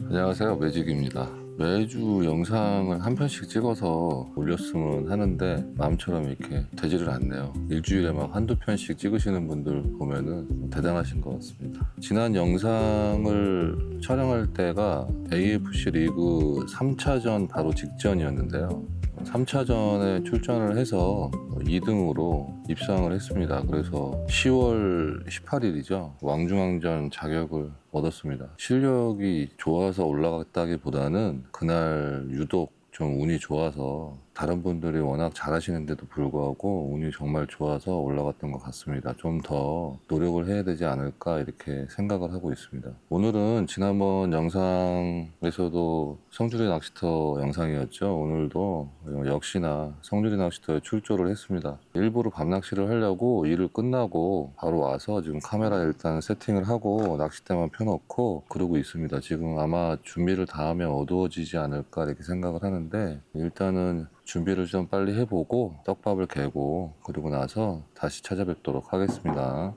안녕하세요, 매직입니다. 매주 영상을 한 편씩 찍어서 올렸으면 하는데 마음처럼 이렇게 되지를 않네요. 일주일에 막 한두 편씩 찍으시는 분들 보면은 대단하신 것 같습니다. 지난 영상을 촬영할 때가 AFC 리그 3차전 바로 직전이었는데요. 3차전에 출전을 해서 2등으로 입상을 했습니다. 그래서 10월 18일이죠. 왕중왕전 자격을 얻었습니다. 실력이 좋아서 올라갔다기보다는 그날 유독 좀 운이 좋아서 다른 분들이 워낙 잘하시는데도 불구하고 운이 정말 좋아서 올라갔던 것 같습니다. 좀 더 노력을 해야 되지 않을까 이렇게 생각을 하고 있습니다. 오늘은 지난번 영상에서도 성주리 낚시터 영상이었죠. 오늘도 역시나 성주리 낚시터에 출조를 했습니다. 일부러 밤낚시를 하려고 일을 끝나고 바로 와서 지금 카메라 일단 세팅을 하고 낚싯대만 펴놓고 그러고 있습니다. 지금 아마 준비를 다 하면 어두워지지 않을까 이렇게 생각을 하는데 일단은 준비를 좀 빨리 해보고 떡밥을 개고 그리고 나서 다시 찾아뵙도록 하겠습니다.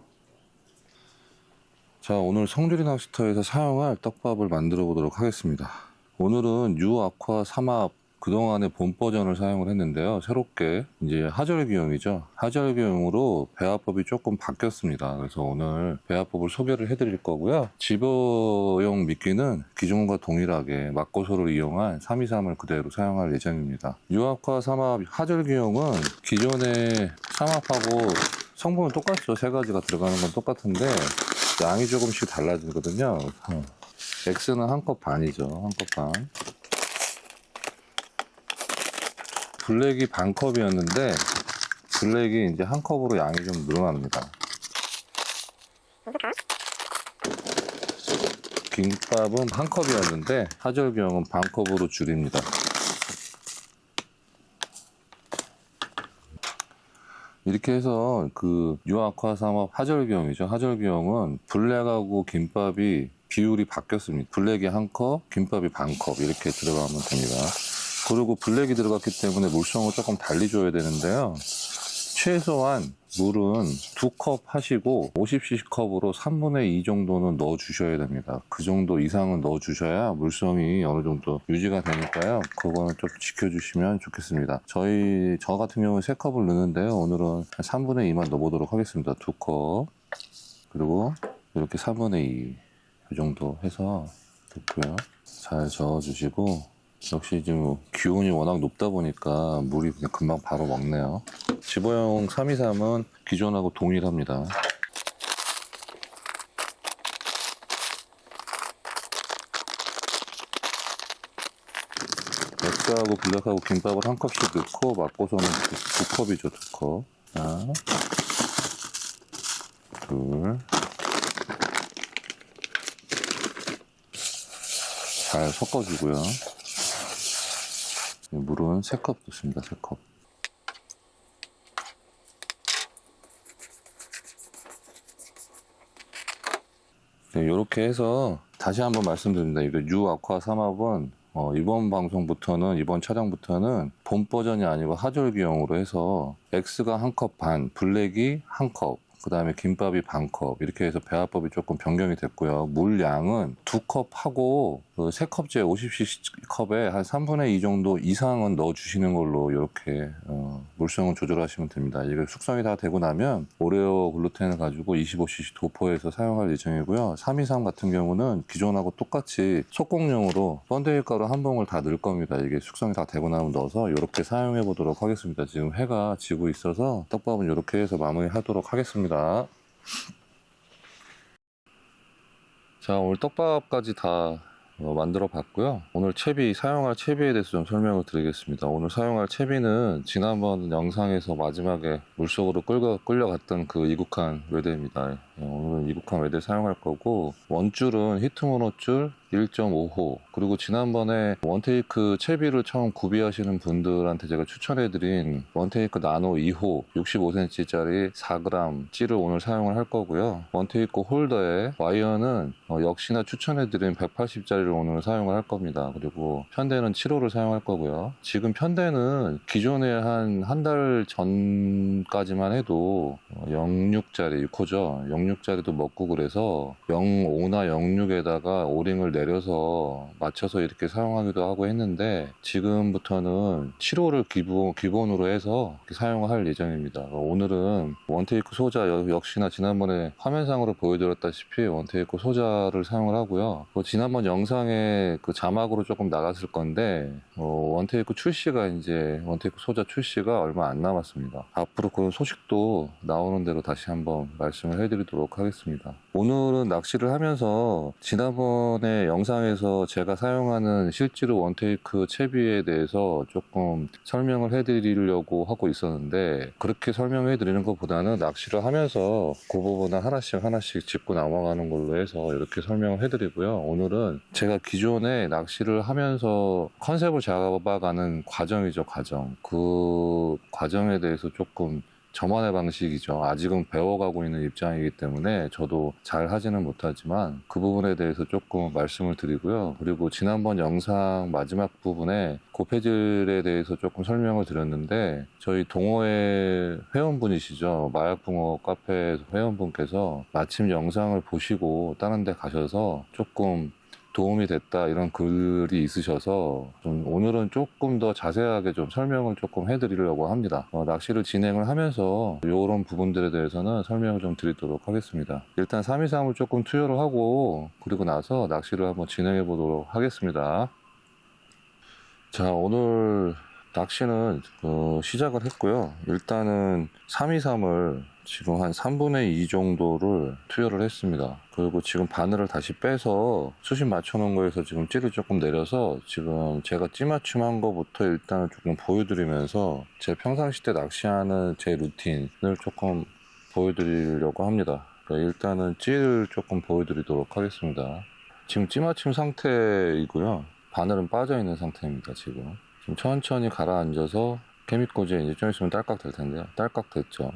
자, 오늘 성주리 낚시터에서 사용할 떡밥을 만들어 보도록 하겠습니다. 오늘은 유아쿠아 3합 그동안의 본 버전을 사용을 했는데요. 새롭게 이제 하절기용이죠. 하절기용으로 배합법이 조금 바뀌었습니다. 그래서 오늘 배합법을 소개를 해드릴 거고요. 집어용 미끼는 기존과 동일하게 막고소를 이용한 323을 그대로 사용할 예정입니다. 유아쿠아 3합 하절기용은 기존의 3합하고 성분은 똑같죠. 세 가지가 들어가는 건 똑같은데 양이 조금씩 달라지거든요. X는 한 컵 반이죠. 한 컵 반. 블랙이 반 컵이었는데 블랙이 이제 한 컵으로 양이 좀 늘어납니다. 김밥은 한 컵이었는데 하절기용은 반 컵으로 줄입니다. 이렇게 해서 그 유아쿠아 3합 하절기용이죠. 하절기용은 블랙하고 김밥이 비율이 바뀌었습니다. 블랙이 한 컵, 김밥이 반 컵 이렇게 들어가면 됩니다. 그리고 블랙이 들어갔기 때문에 물성을 조금 달리 줘야 되는데요. 최소한 물은 2컵 하시고 50cc컵으로 3분의 2 정도는 넣어 주셔야 됩니다. 그 정도 이상은 넣어 주셔야 물성이 어느 정도 유지가 되니까요. 그거는 좀 지켜주시면 좋겠습니다. 저 같은 경우는 3컵을 넣는데요. 오늘은 한 3분의 2만 넣어보도록 하겠습니다. 2컵. 그리고 이렇게 3분의 2. 이 정도 해서 넣고요. 잘 저어주시고 역시 지금 기온이 워낙 높다 보니까 물이 그냥 금방 바로 먹네요. 집어용 323은 기존하고 동일합니다. X하고 블랙하고 김밥을 한 컵씩 넣고 막고서는 2컵이죠. 2컵. 하나, 둘. 잘 섞어주고요. 물은 3컵 넣습니다. 3컵. 네, 이렇게 해서 다시 한번 말씀드립니다. 이거 유아쿠아 3합은 이번 방송부터는 이번 촬영부터는 본 버전이 아니고 하절기용으로 해서 X가 한 컵 반, 블랙이 한 컵, 그 다음에 김밥이 반 컵 이렇게 해서 배합법이 조금 변경이 됐고요. 물 양은 2컵 하고 그 3컵째 50cc컵에 한 3분의 2 정도 이상은 넣어주시는 걸로 이렇게 물성을 조절하시면 됩니다. 이게 숙성이 다 되고 나면 오레오 글루텐을 가지고 25cc 도포해서 사용할 예정이고요. 323 같은 경우는 기존하고 똑같이 속공용으로 번데기 가루 한 봉을 다 넣을 겁니다. 이게 숙성이 다 되고 나면 넣어서 이렇게 사용해 보도록 하겠습니다. 지금 해가 지고 있어서 떡밥은 이렇게 해서 마무리하도록 하겠습니다. 자, 오늘 떡밥까지 다 만들어 봤고요. 오늘 채비, 사용할 채비에 대해서 좀 설명을 드리겠습니다. 오늘 사용할 채비는 지난번 영상에서 마지막에 물속으로 끌려갔던 그 이국한 외대입니다. 오늘은 이국한 외대 사용할 거고, 원줄은 히트모노줄 1.5호, 그리고 지난번에 원테이크 채비를 처음 구비하시는 분들한테 제가 추천해드린 원테이크 나노 2호 65cm짜리 4g 찌를 오늘 사용을 할 거고요. 원테이크 홀더에 와이어는 역시나 추천해드린 180짜리를 오늘 사용을 할 겁니다. 그리고 편대는 7호를 사용할 거고요. 지금 편대는 기존에 한 달 전까지만 해도 06짜리 6호죠. 06짜리도 먹고 그래서 05나 06에다가 오링을 내려서 맞춰서 이렇게 사용하기도 하고 했는데 지금부터는 7호를 기본으로 해서 이렇게 사용을 할 예정입니다. 오늘은 원테이크 소자 역시나 지난번에 화면상으로 보여드렸다시피 원테이크 소자를 사용을 하고요. 지난번 영상에 그 자막으로 조금 나갔을 건데 원테이크 출시가 이제 원테이크 소자 출시가 얼마 안 남았습니다. 앞으로 그런 소식도 나오는 대로 다시 한번 말씀을 해드리도록 하겠습니다. 오늘은 낚시를 하면서 지난번에 영상에서 제가 사용하는 실제로 원테이크 채비에 대해서 조금 설명을 해드리려고 하고 있었는데 그렇게 설명해 드리는 것보다는 낚시를 하면서 그 부분을 하나씩 짚고 넘어가는 걸로 해서 이렇게 설명을 해드리고요. 오늘은 제가 기존에 낚시를 하면서 컨셉을 잡아가는 과정이죠. 그 과정에 대해서 조금 저만의 방식이죠. 아직은 배워가고 있는 입장이기 때문에 저도 잘 하지는 못하지만 그 부분에 대해서 조금 말씀을 드리고요. 그리고 지난번 영상 마지막 부분에 고패질에 대해서 조금 설명을 드렸는데 저희 동호회 회원분이시죠. 마약붕어 카페 회원분께서 마침 영상을 보시고 다른 데 가셔서 조금 도움이 됐다 이런 글이 있으셔서 좀 오늘은 조금 더 자세하게 좀 설명을 조금 해드리려고 합니다. 낚시를 진행을 하면서 이런 부분들에 대해서는 설명을 좀 드리도록 하겠습니다. 일단 323을 조금 투여를 하고 그리고 나서 낚시를 한번 진행해 보도록 하겠습니다. 자, 오늘 낚시는 시작을 했고요. 일단은 323을 지금 한 3분의 2 정도를 투여를 했습니다. 그리고 지금 바늘을 다시 빼서 수심 맞춰놓은 거에서 지금 찌를 조금 내려서 지금 제가 찌 맞춤한 거부터 일단은 조금 보여드리면서 제 평상시 때 낚시하는 제 루틴을 조금 보여드리려고 합니다. 일단은 찌를 조금 보여드리도록 하겠습니다. 지금 찌 맞춤 상태이고요. 바늘은 빠져있는 상태입니다. 지금 천천히 가라앉아서 케미꽂이에 이제 좀 있으면 딸깍 될 텐데요. 딸깍 됐죠.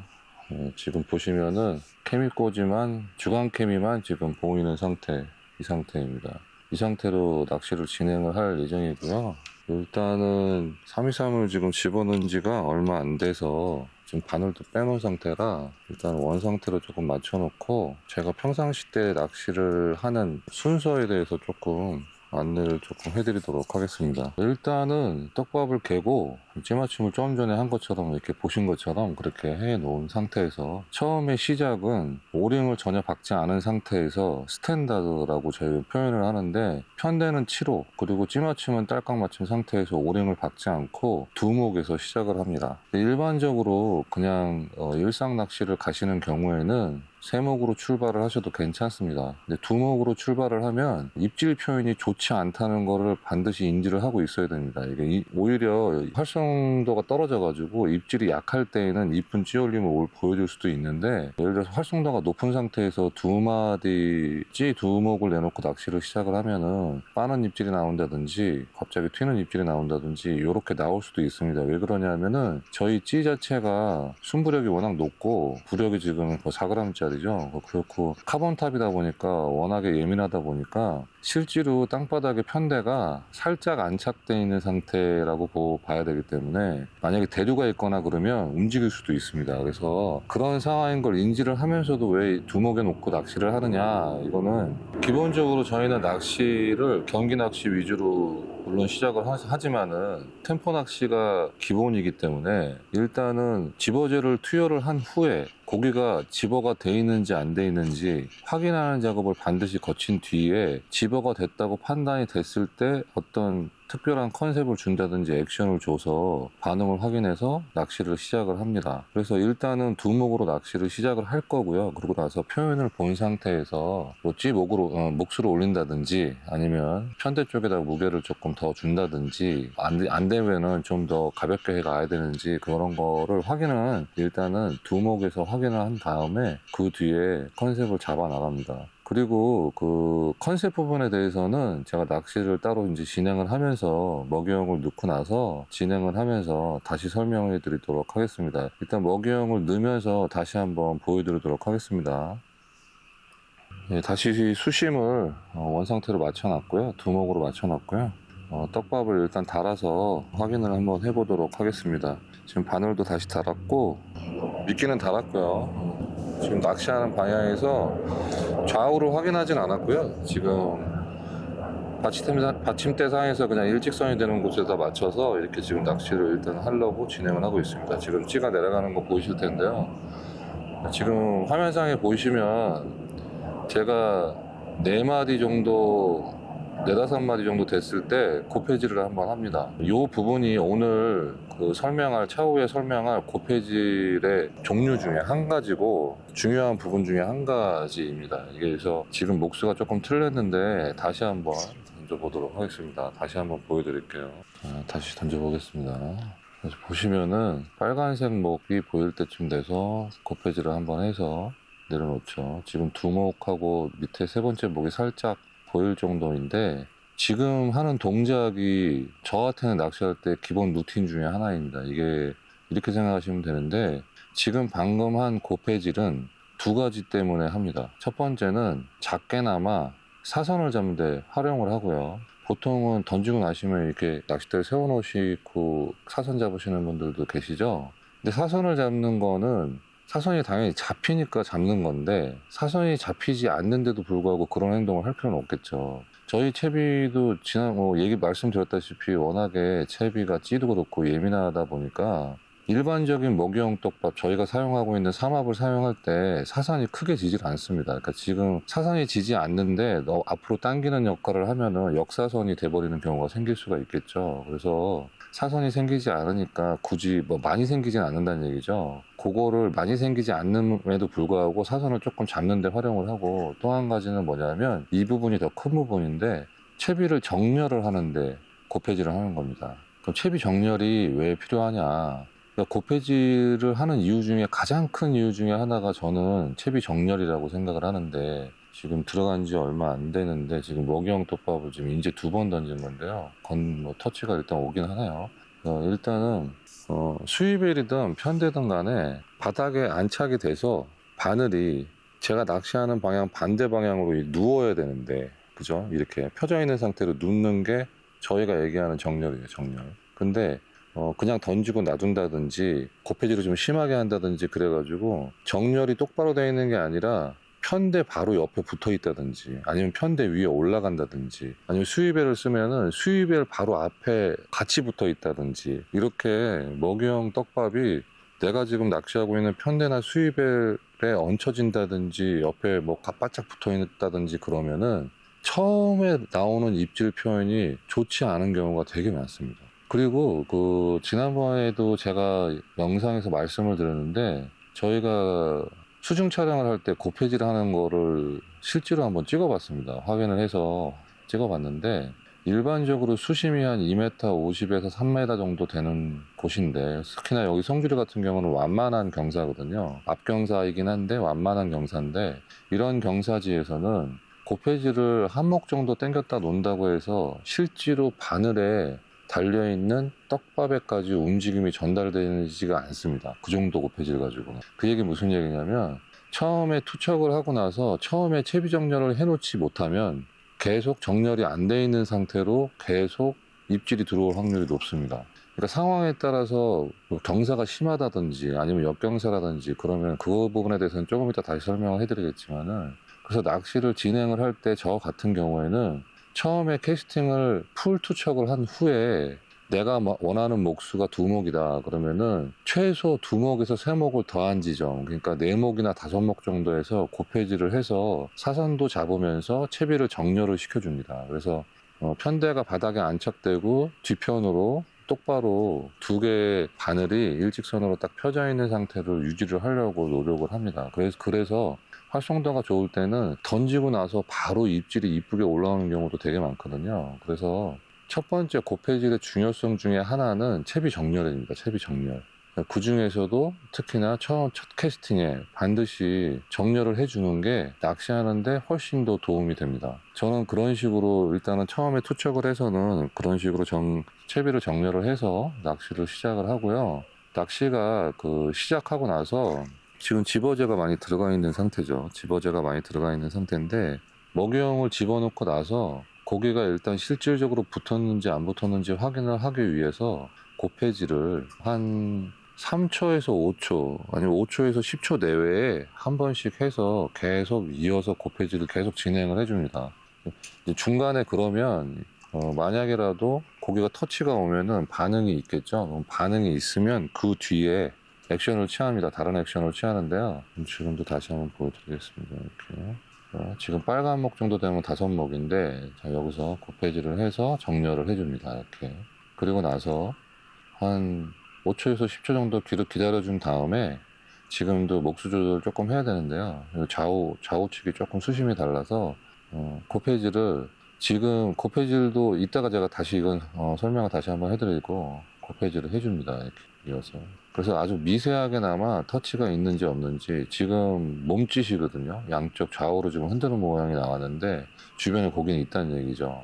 지금 보시면은 케미꽂이만 주간 케미만 지금 보이는 상태, 이 상태입니다. 이 상태로 낚시를 진행을 할 예정이고요. 일단은 323을 지금 집어넣은 지가 얼마 안 돼서 지금 바늘도 빼놓은 상태라 일단 원 상태로 조금 맞춰놓고 제가 평상시 때 낚시를 하는 순서에 대해서 조금 안내를 조금 해드리도록 하겠습니다. 일단은 떡밥을 개고 찌맞춤을 좀 전에 한 것처럼 이렇게 보신 것처럼 그렇게 해 놓은 상태에서 처음에 시작은 오링을 전혀 박지 않은 상태에서 스탠다드라고 저희 표현을 하는데 편대는 7호 그리고 찌맞춤은 딸깍 맞춘 상태에서 오링을 박지 않고 두목에서 시작을 합니다. 일반적으로 그냥 일상 낚시를 가시는 경우에는 세목으로 출발을 하셔도 괜찮습니다. 근데 두목으로 출발을 하면 입질 표현이 좋지 않다는 거를 반드시 인지를 하고 있어야 됩니다. 이게 오히려 활성도가 떨어져가지고 입질이 약할 때에는 이쁜 찌올림을 보여줄 수도 있는데 예를 들어서 활성도가 높은 상태에서 두 마디 찌 두목을 내놓고 낚시를 시작을 하면은 빠는 입질이 나온다든지 갑자기 튀는 입질이 나온다든지 이렇게 나올 수도 있습니다. 왜 그러냐면은 저희 찌 자체가 순부력이 워낙 높고 부력이 지금 4g짜리 그렇고 카본탑이다 보니까 워낙에 예민하다 보니까 실제로 땅바닥의 편대가 살짝 안착되어 있는 상태라고 봐야 되기 때문에 만약에 대류가 있거나 그러면 움직일 수도 있습니다. 그래서 그런 상황인 걸 인지를 하면서도 왜 두목에 놓고 낚시를 하느냐, 이거는 기본적으로 저희는 낚시를 경기 낚시 위주로 물론 시작을 하지만은 템포 낚시가 기본이기 때문에 일단은 집어제를 투여를 한 후에 고기가 집어가 돼 있는지 안 돼 있는지 확인하는 작업을 반드시 거친 뒤에 집어가 됐다고 판단이 됐을 때 어떤 특별한 컨셉을 준다든지 액션을 줘서 반응을 확인해서 낚시를 시작을 합니다. 그래서 일단은 두목으로 낚시를 시작을 할 거고요. 그러고 나서 표현을 본 상태에서 몫으로 올린다든지 아니면 편대 쪽에다 무게를 조금 더 준다든지 안 되면은 좀 더 가볍게 가야 되는지 그런 거를 확인은 일단은 두목에서 확인을 한 다음에 그 뒤에 컨셉을 잡아 나갑니다. 그리고 그 컨셉 부분에 대해서는 제가 낚시를 따로 이제 진행을 하면서 먹이형을 넣고 나서 진행을 하면서 다시 설명해 드리도록 하겠습니다. 일단 먹이형을 넣으면서 다시 한번 보여드리도록 하겠습니다. 네, 다시 수심을 원 상태로 맞춰놨고요. 두목으로 맞춰놨고요. 떡밥을 일단 달아서 확인을 한번 해보도록 하겠습니다. 지금 바늘도 다시 달았고 미끼는 달았고요. 지금 낚시하는 방향에서 좌우를 확인하진 않았고요. 지금 받침대상에서 그냥 일직선이 되는 곳에다 맞춰서 이렇게 지금 낚시를 일단 하려고 진행을 하고 있습니다. 지금 찌가 내려가는 거 보이실 텐데요. 지금 화면상에 보시면 제가 4마디 정도, 4~5마디 정도 됐을 때 고폐질을 한번 합니다. 이 부분이 오늘 차후에 설명할 고폐질의 종류 중에 한 가지고 중요한 부분 중에 한 가지입니다. 이게 그래서 지금 목수가 조금 틀렸는데 다시 한번 던져보도록 하겠습니다. 다시 한번 보여드릴게요. 자, 다시 던져보겠습니다. 그래서 보시면은 빨간색 목이 보일 때쯤 돼서 고폐질을 한번 해서 내려놓죠. 지금 두 목하고 밑에 세 번째 목이 살짝 보일 정도인데 지금 하는 동작이 저한테는 낚시할 때 기본 루틴 중에 하나입니다. 이게 이렇게 생각하시면 되는데 지금 방금 한 고폐질은 두 가지 때문에 합니다. 첫 번째는 작게나마 사선을 잡는 데 활용을 하고요. 보통은 던지고 나시면 이렇게 낚싯대를 세워놓으시고 사선 잡으시는 분들도 계시죠. 근데 사선을 잡는 거는 사선이 당연히 잡히니까 잡는 건데 사선이 잡히지 않는데도 불구하고 그런 행동을 할 필요는 없겠죠. 저희 채비도 지난 얘기 말씀드렸다시피 워낙에 채비가 찌도 그렇고 예민하다 보니까 일반적인 먹이용 떡밥 저희가 사용하고 있는 삼합을 사용할 때 사선이 크게 지질 않습니다. 그러니까 지금 사선이 지지 않는데 앞으로 당기는 역할을 하면은 역사선이 돼버리는 경우가 생길 수가 있겠죠. 그래서 사선이 생기지 않으니까 굳이 많이 생기진 않는다는 얘기죠. 그거를 많이 생기지 않음에도 불구하고 사선을 조금 잡는 데 활용을 하고 또 한 가지는 뭐냐면 이 부분이 더 큰 부분인데 채비를 정렬을 하는데 고폐질을 하는 겁니다. 그럼 채비 정렬이 왜 필요하냐? 그러니까 고폐질을 하는 이유 중에 가장 큰 이유 중에 하나가 저는 채비 정렬이라고 생각을 하는데 지금 들어간 지 얼마 안 되는데 지금 먹이용 톱밥을 지금 이제 2번 던진 건데요. 터치가 일단 오긴 하네요. 일단은 수입벨이든 편대든 간에 바닥에 안착이 돼서 바늘이 제가 낚시하는 방향 반대 방향으로 누워야 되는데 그죠? 이렇게 펴져 있는 상태로 눕는 게 저희가 얘기하는 정렬이에요. 정렬. 근데 그냥 던지고 놔둔다든지 고폐질을 좀 심하게 한다든지 그래가지고 정렬이 똑바로 되어 있는 게 아니라 편대 바로 옆에 붙어 있다든지 아니면 편대 위에 올라간다든지 아니면 수입벨을 쓰면은 수입벨 바로 앞에 같이 붙어 있다든지 이렇게 먹이용 떡밥이 내가 지금 낚시하고 있는 편대나 수입벨에 얹혀진다든지 옆에 바짝 붙어 있다든지 그러면은 처음에 나오는 입질 표현이 좋지 않은 경우가 되게 많습니다. 그리고 지난번에도 제가 영상에서 말씀을 드렸는데 저희가 수중 촬영을 할 때 고폐질 하는 거를 실제로 한번 찍어봤습니다. 확인을 해서 찍어봤는데 일반적으로 수심이 한 2m 50에서 3m 정도 되는 곳인데 특히나 여기 성주리 같은 경우는 완만한 경사거든요. 앞경사이긴 한데 완만한 경사인데 이런 경사지에서는 고폐질을 한 목 정도 당겼다 놓는다고 해서 실제로 바늘에 달려있는 떡밥에까지 움직임이 전달되지가 않습니다. 그 정도 고폐질 가지고는. 그 얘기 무슨 얘기냐면 처음에 투척을 하고 나서 처음에 채비 정렬을 해놓지 못하면 계속 정렬이 안 돼 있는 상태로 계속 입질이 들어올 확률이 높습니다. 그러니까 상황에 따라서 경사가 심하다든지 아니면 역경사라든지 그러면 그 부분에 대해서는 조금 이따 다시 설명을 해드리겠지만은 그래서 낚시를 진행을 할 때 저 같은 경우에는 처음에 캐스팅을 풀 투척을 한 후에 내가 원하는 목수가 2목이다 그러면은 최소 2목에서 3목을 더한 지점 그러니까 4목이나 5목 정도에서 고폐질을 해서 사선도 잡으면서 채비를 정렬을 시켜줍니다. 그래서 편대가 바닥에 안착되고 뒤편으로 똑바로 2개의 바늘이 일직선으로 딱 펴져 있는 상태를 유지를 하려고 노력을 합니다. 그래서 활성도가 좋을 때는 던지고 나서 바로 입질이 이쁘게 올라오는 경우도 되게 많거든요. 그래서 첫 번째 고폐질의 중요성 중에 하나는 채비 정렬입니다. 채비 정렬. 그 중에서도 특히나 첫 캐스팅에 반드시 정렬을 해주는 게 낚시하는데 훨씬 더 도움이 됩니다. 저는 그런 식으로 일단은 처음에 투척을 해서는 그런 식으로 채비를 정렬을 해서 낚시를 시작을 하고요. 낚시가 시작하고 나서 지금 집어제가 많이 들어가 있는 상태죠. 집어제가 많이 들어가 있는 상태인데 먹이용을 집어넣고 나서 고기가 일단 실질적으로 붙었는지 안 붙었는지 확인을 하기 위해서 고폐질을 한 3초에서 5초 아니면 5초에서 10초 내외에 한 번씩 해서 계속 이어서 고폐질을 계속 진행을 해줍니다. 이제 중간에 그러면 만약에라도 고기가 터치가 오면은 반응이 있겠죠. 그럼 반응이 있으면 그 뒤에 액션을 취합니다. 다른 액션을 취하는데요. 지금도 다시 한번 보여드리겠습니다. 이렇게. 자, 지금 빨간 목 정도 되면 5목인데, 자, 여기서 곱해지를 해서 정렬을 해줍니다. 이렇게. 그리고 나서 한 5초에서 10초 정도 기다려준 다음에 지금도 목수 조절 조금 해야 되는데요. 좌우측이 조금 수심이 달라서 곱해지를 지금 곱해질도 이따가 제가 다시 이건 설명을 다시 한번 해드리고 곱해지를 해줍니다. 이렇게 이어서. 그래서 아주 미세하게나마 터치가 있는지 없는지 지금 몸짓이거든요. 양쪽 좌우로 지금 흔드는 모양이 나왔는데 주변에 고기는 있다는 얘기죠.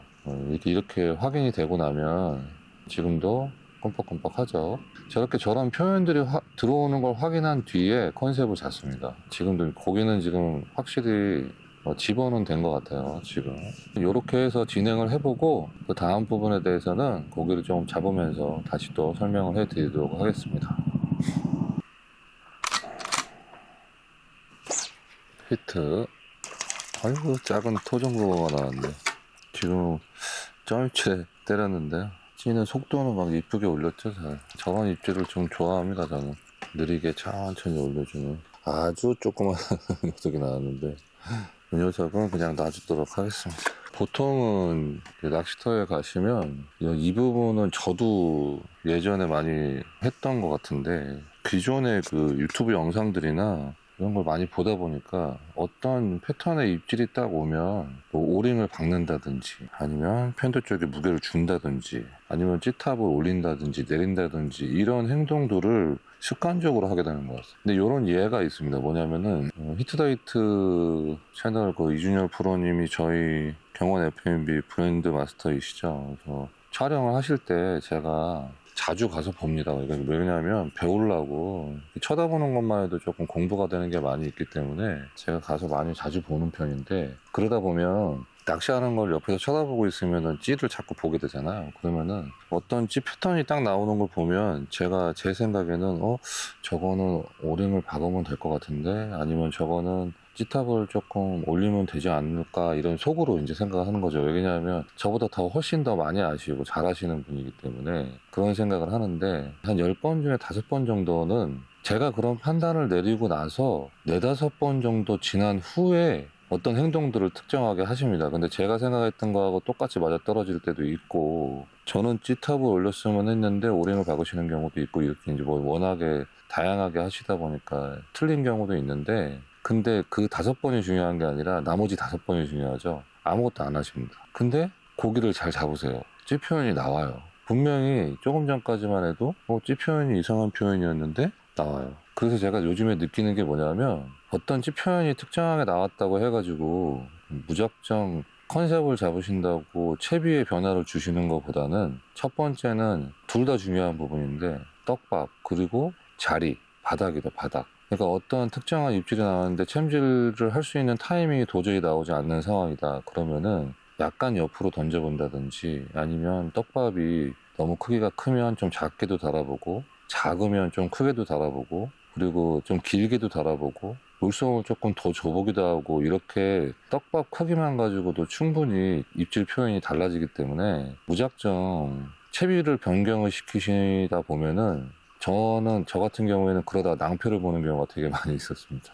이렇게 확인이 되고 나면 지금도 껌뻑껌뻑하죠. 저렇게 저런 표현들이 들어오는 걸 확인한 뒤에 컨셉을 잡습니다. 지금도 고기는 지금 확실히 집어는 된 것 같아요. 지금 이렇게 해서 진행을 해보고 그 다음 부분에 대해서는 고기를 좀 잡으면서 다시 또 설명을 해드리도록 하겠습니다. 히트. 아이고 작은 토종고가 나왔네. 지금 점입질에 때렸는데요. 찌는 속도는 막 이쁘게 올렸죠. 저런 입질을 좀 좋아합니다. 저는 느리게 천천히 올려주는 아주 조그만 녀석이 나왔는데 이 녀석은 그냥 놔주도록 하겠습니다. 보통은 낚시터에 가시면 이 부분은 저도 예전에 많이 했던 것 같은데 기존의 그 유튜브 영상들이나 이런 걸 많이 보다 보니까 어떤 패턴의 입질이 딱 오면 뭐 오링을 박는다든지 아니면 팬더 쪽에 무게를 준다든지 아니면 찌탑을 올린다든지 내린다든지 이런 행동들을 습관적으로 하게 되는 것 같아요. 근데 이런 예가 있습니다. 뭐냐면은 히트다이트 채널 그 이준열 프로님이 저희 경원 FMB 브랜드 마스터이시죠. 그래서 촬영을 하실 때 제가 자주 가서 봅니다. 왜냐하면 배우려고 쳐다보는 것만 해도 조금 공부가 되는 게 많이 있기 때문에 제가 가서 많이 자주 보는 편인데 그러다 보면 낚시하는 걸 옆에서 쳐다보고 있으면은 찌를 자꾸 보게 되잖아요. 그러면은 어떤 찌 패턴이 딱 나오는 걸 보면 제가 제 생각에는 저거는 오링을 박으면 될 것 같은데 아니면 저거는 찌탑을 조금 올리면 되지 않을까 이런 속으로 이제 생각하는 거죠. 왜냐하면 저보다 더 훨씬 더 많이 아시고 잘하시는 분이기 때문에 그런 생각을 하는데 한 10번 중에 5번 정도는 제가 그런 판단을 내리고 나서 4, 5번 정도 지난 후에 어떤 행동들을 특정하게 하십니다. 근데 제가 생각했던 거하고 똑같이 맞아떨어질 때도 있고 저는 찌탑을 올렸으면 했는데 오링을 박으시는 경우도 있고 이렇게 이제 뭐 워낙에 다양하게 하시다 보니까 틀린 경우도 있는데 근데 그 5번이 중요한 게 아니라 나머지 5번이 중요하죠. 아무것도 안 하십니다. 근데 고기를 잘 잡으세요. 찌 표현이 나와요. 분명히 조금 전까지만 해도 찌 표현이 이상한 표현이었는데 나와요. 그래서 제가 요즘에 느끼는 게 뭐냐면 어떤 찌 표현이 특정하게 나왔다고 해가지고 무작정 컨셉을 잡으신다고 채비의 변화를 주시는 것보다는 첫 번째는 둘 다 중요한 부분인데 떡밥 그리고 자리, 바닥이다 바닥. 그러니까 어떤 특정한 입질이 나왔는데 챔질을 할 수 있는 타이밍이 도저히 나오지 않는 상황이다. 그러면은 약간 옆으로 던져본다든지 아니면 떡밥이 너무 크기가 크면 좀 작게도 달아보고 작으면 좀 크게도 달아보고 그리고 좀 길게도 달아보고 물성을 조금 더 줘보기도 하고 이렇게 떡밥 크기만 가지고도 충분히 입질 표현이 달라지기 때문에 무작정 채비를 변경을 시키시다 보면은 저 같은 경우에는 그러다 낭패를 보는 경우가 되게 많이 있었습니다.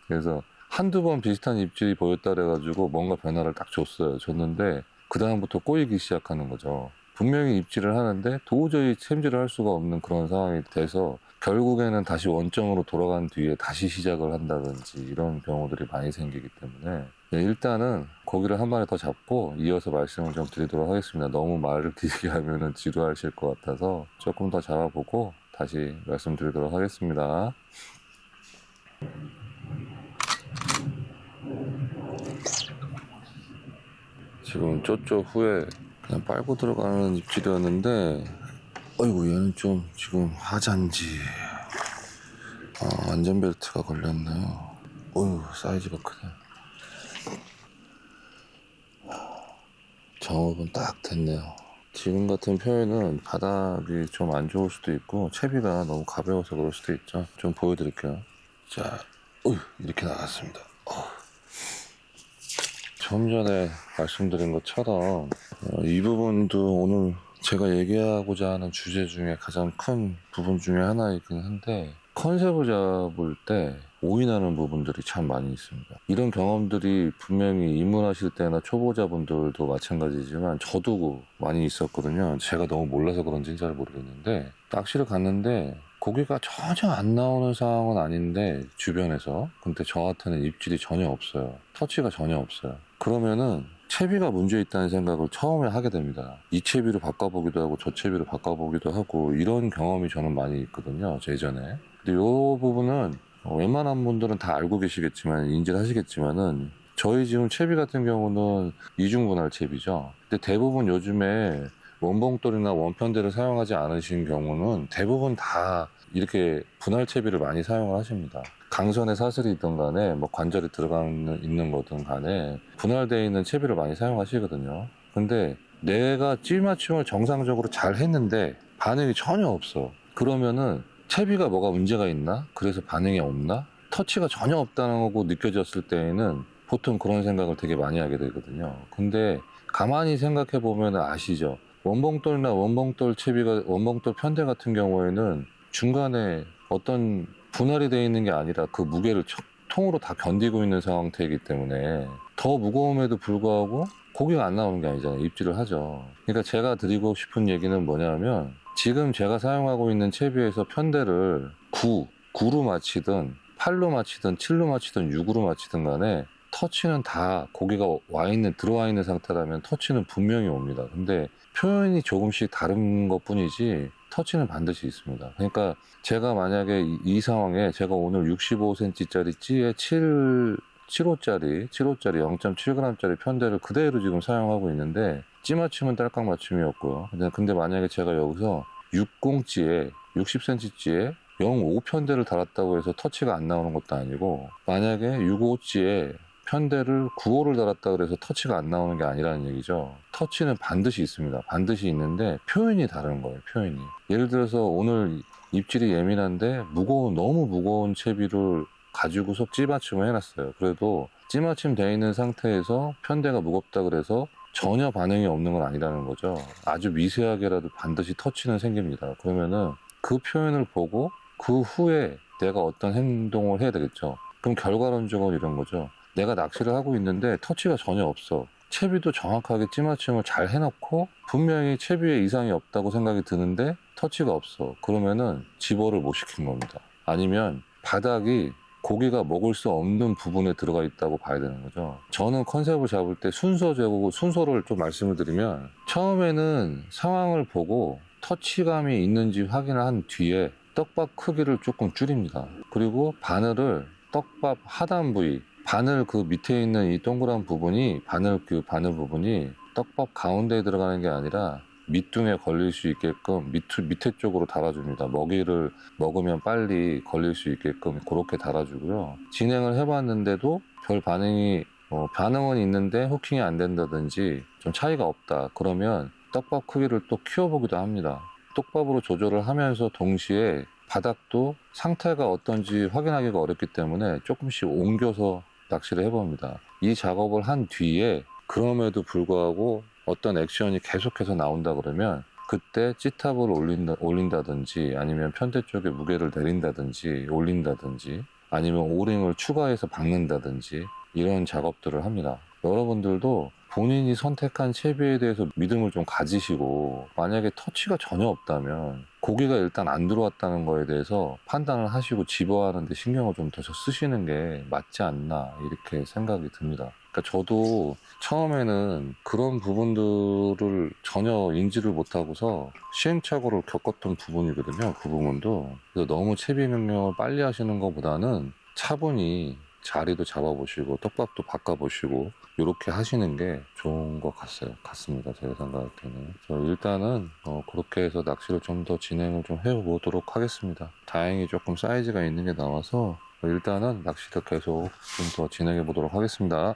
그래서 한두 번 비슷한 입질이 보였다 그래가지고 뭔가 변화를 딱 줬는데 그 다음부터 꼬이기 시작하는 거죠. 분명히 입질을 하는데 도저히 챔질을 할 수가 없는 그런 상황이 돼서 결국에는 다시 원점으로 돌아간 뒤에 다시 시작을 한다든지 이런 경우들이 많이 생기기 때문에 일단은 고기를 한 마리 더 잡고 이어서 말씀을 좀 드리도록 하겠습니다. 너무 말을 길게 하면은 지루하실 것 같아서 조금 더 잡아보고 다시 말씀드리도록 하겠습니다. 지금 쪼쪼 후에 그냥 빨고 들어가는 입질이었는데 어이구 얘는 좀 지금 하잔지 안전벨트가 걸렸네요. 어휴 사이즈가 크네. 정업은 딱 됐네요. 지금 같은 표현은 바닥이 좀 안 좋을 수도 있고 채비가 너무 가벼워서 그럴 수도 있죠. 좀 보여드릴게요. 자, 이렇게 나갔습니다. 좀 전에 말씀드린 것처럼 이 부분도 오늘 제가 얘기하고자 하는 주제 중에 가장 큰 부분 중에 하나이긴 한데, 컨셉을 잡을 때 오인하는 부분들이 참 많이 있습니다. 이런 경험들이 분명히 입문하실 때나 초보자분들도 마찬가지지만 저도 많이 있었거든요. 제가 너무 몰라서 그런지는 잘 모르겠는데, 낚시를 갔는데 고기가 전혀 안 나오는 상황은 아닌데 주변에서, 근데 저한테는 입질이 전혀 없어요. 터치가 전혀 없어요. 그러면은 채비가 문제 있다는 생각을 처음에 하게 됩니다. 이 채비로 바꿔보기도 하고 저 채비로 바꿔보기도 하고, 이런 경험이 저는 많이 있거든요, 예전에. 근데 이 부분은 웬만한 분들은 다 알고 계시겠지만, 인지를 하시겠지만은, 저희 지금 채비 같은 경우는 이중분할 채비죠. 근데 대부분 요즘에 원봉돌이나 원편대를 사용하지 않으신 경우는 대부분 다 이렇게 분할 채비를 많이 사용을 하십니다. 강선에 사슬이 있든 간에 뭐 관절이 들어가 있는 거든 간에 분할되어 있는 채비를 많이 사용하시거든요. 근데 내가 찌 맞춤을 정상적으로 잘 했는데 반응이 전혀 없어. 그러면은 채비가 뭐가 문제가 있나? 그래서 반응이 없나? 터치가 전혀 없다는 거고 느껴졌을 때에는 보통 그런 생각을 되게 많이 하게 되거든요. 근데 가만히 생각해 보면 아시죠? 원봉돌이나 원봉돌 채비가, 원봉돌 편대 같은 경우에는 중간에 어떤 분할이 되어 있는 게 아니라 그 무게를 통으로 다 견디고 있는 상태이기 때문에 더 무거움에도 불구하고 고기가 안 나오는 게 아니잖아요. 입질을 하죠. 그러니까 제가 드리고 싶은 얘기는 뭐냐면, 지금 제가 사용하고 있는 채비에서 편대를 9로 맞히든 8로 맞히든 7로 맞히든 6으로 맞히든 간에 터치는 다 고기가 들어와 있는 상태라면 터치는 분명히 옵니다. 근데 표현이 조금씩 다른 것 뿐이지 터치는 반드시 있습니다. 그러니까 제가 만약에 이 상황에 제가 오늘 65cm짜리 찌에 7호짜리 0.7g짜리 편대를 그대로 지금 사용하고 있는데, 찌 맞춤은 딸깍 맞춤이었고요. 근데 만약에 제가 여기서 60찌에 60cm찌에 0.5 편대를 달았다고 해서 터치가 안 나오는 것도 아니고, 만약에 65찌에 편대를 9호를 달았다 그래서 터치가 안 나오는 게 아니라는 얘기죠. 터치는 반드시 있습니다. 반드시 있는데 표현이 다른 거예요. 표현이. 예를 들어서 오늘 입질이 예민한데 너무 무거운 채비를 가지고서 찌맞춤을 해놨어요. 그래도 찌맞춤 되어 있는 상태에서 편대가 무겁다 그래서 전혀 반응이 없는 건 아니라는 거죠. 아주 미세하게라도 반드시 터치는 생깁니다. 그러면은 그 표현을 보고 그 후에 내가 어떤 행동을 해야 되겠죠. 그럼 결과론적으로 이런 거죠. 내가 낚시를 하고 있는데 터치가 전혀 없어. 채비도 정확하게 찌맞춤을 잘 해놓고 분명히 채비에 이상이 없다고 생각이 드는데 터치가 없어. 그러면은 집어를 못 시킨 겁니다. 아니면 바닥이 고기가 먹을 수 없는 부분에 들어가 있다고 봐야 되는 거죠. 저는 컨셉을 잡을 때 순서를 좀 말씀을 드리면, 처음에는 상황을 보고 터치감이 있는지 확인을 한 뒤에 떡밥 크기를 조금 줄입니다. 그리고 바늘을 떡밥 하단 부위, 바늘 그 밑에 있는 이 동그란 부분이, 바늘 부분이 떡밥 가운데에 들어가는 게 아니라 밑둥에 걸릴 수 있게끔 밑에 쪽으로 달아줍니다. 먹이를 먹으면 빨리 걸릴 수 있게끔 그렇게 달아주고요. 진행을 해봤는데도 별 반응은 있는데 후킹이 안 된다든지 좀 차이가 없다. 그러면 떡밥 크기를 또 키워보기도 합니다. 떡밥으로 조절을 하면서 동시에 바닥도 상태가 어떤지 확인하기가 어렵기 때문에 조금씩 옮겨서 낚시를 해봅니다. 이 작업을 한 뒤에 그럼에도 불구하고 어떤 액션이 계속해서 나온다 그러면 그때 찌탑을 올린다든지, 아니면 편대 쪽에 무게를 내린다든지 올린다든지, 아니면 오링을 추가해서 박는다든지, 이런 작업들을 합니다. 여러분들도 본인이 선택한 채비에 대해서 믿음을 좀 가지시고, 만약에 터치가 전혀 없다면 고기가 일단 안 들어왔다는 거에 대해서 판단을 하시고 집어하는 데 신경을 좀 더 쓰시는 게 맞지 않나, 이렇게 생각이 듭니다. 그러니까 저도 처음에는 그런 부분들을 전혀 인지를 못하고서 시행착오를 겪었던 부분이거든요. 그 부분도. 그래서 너무 채비 명령을 빨리 하시는 것보다는 차분히 자리도 잡아보시고 떡밥도 바꿔보시고 이렇게 하시는 게 좋은 것 같습니다. 제가 생각할 때는. 그래서 일단은 그렇게 해서 낚시를 좀 더 진행을 좀 해보도록 하겠습니다. 다행히 조금 사이즈가 있는 게 나와서 일단은 낚시를 계속 좀 더 진행해 보도록 하겠습니다.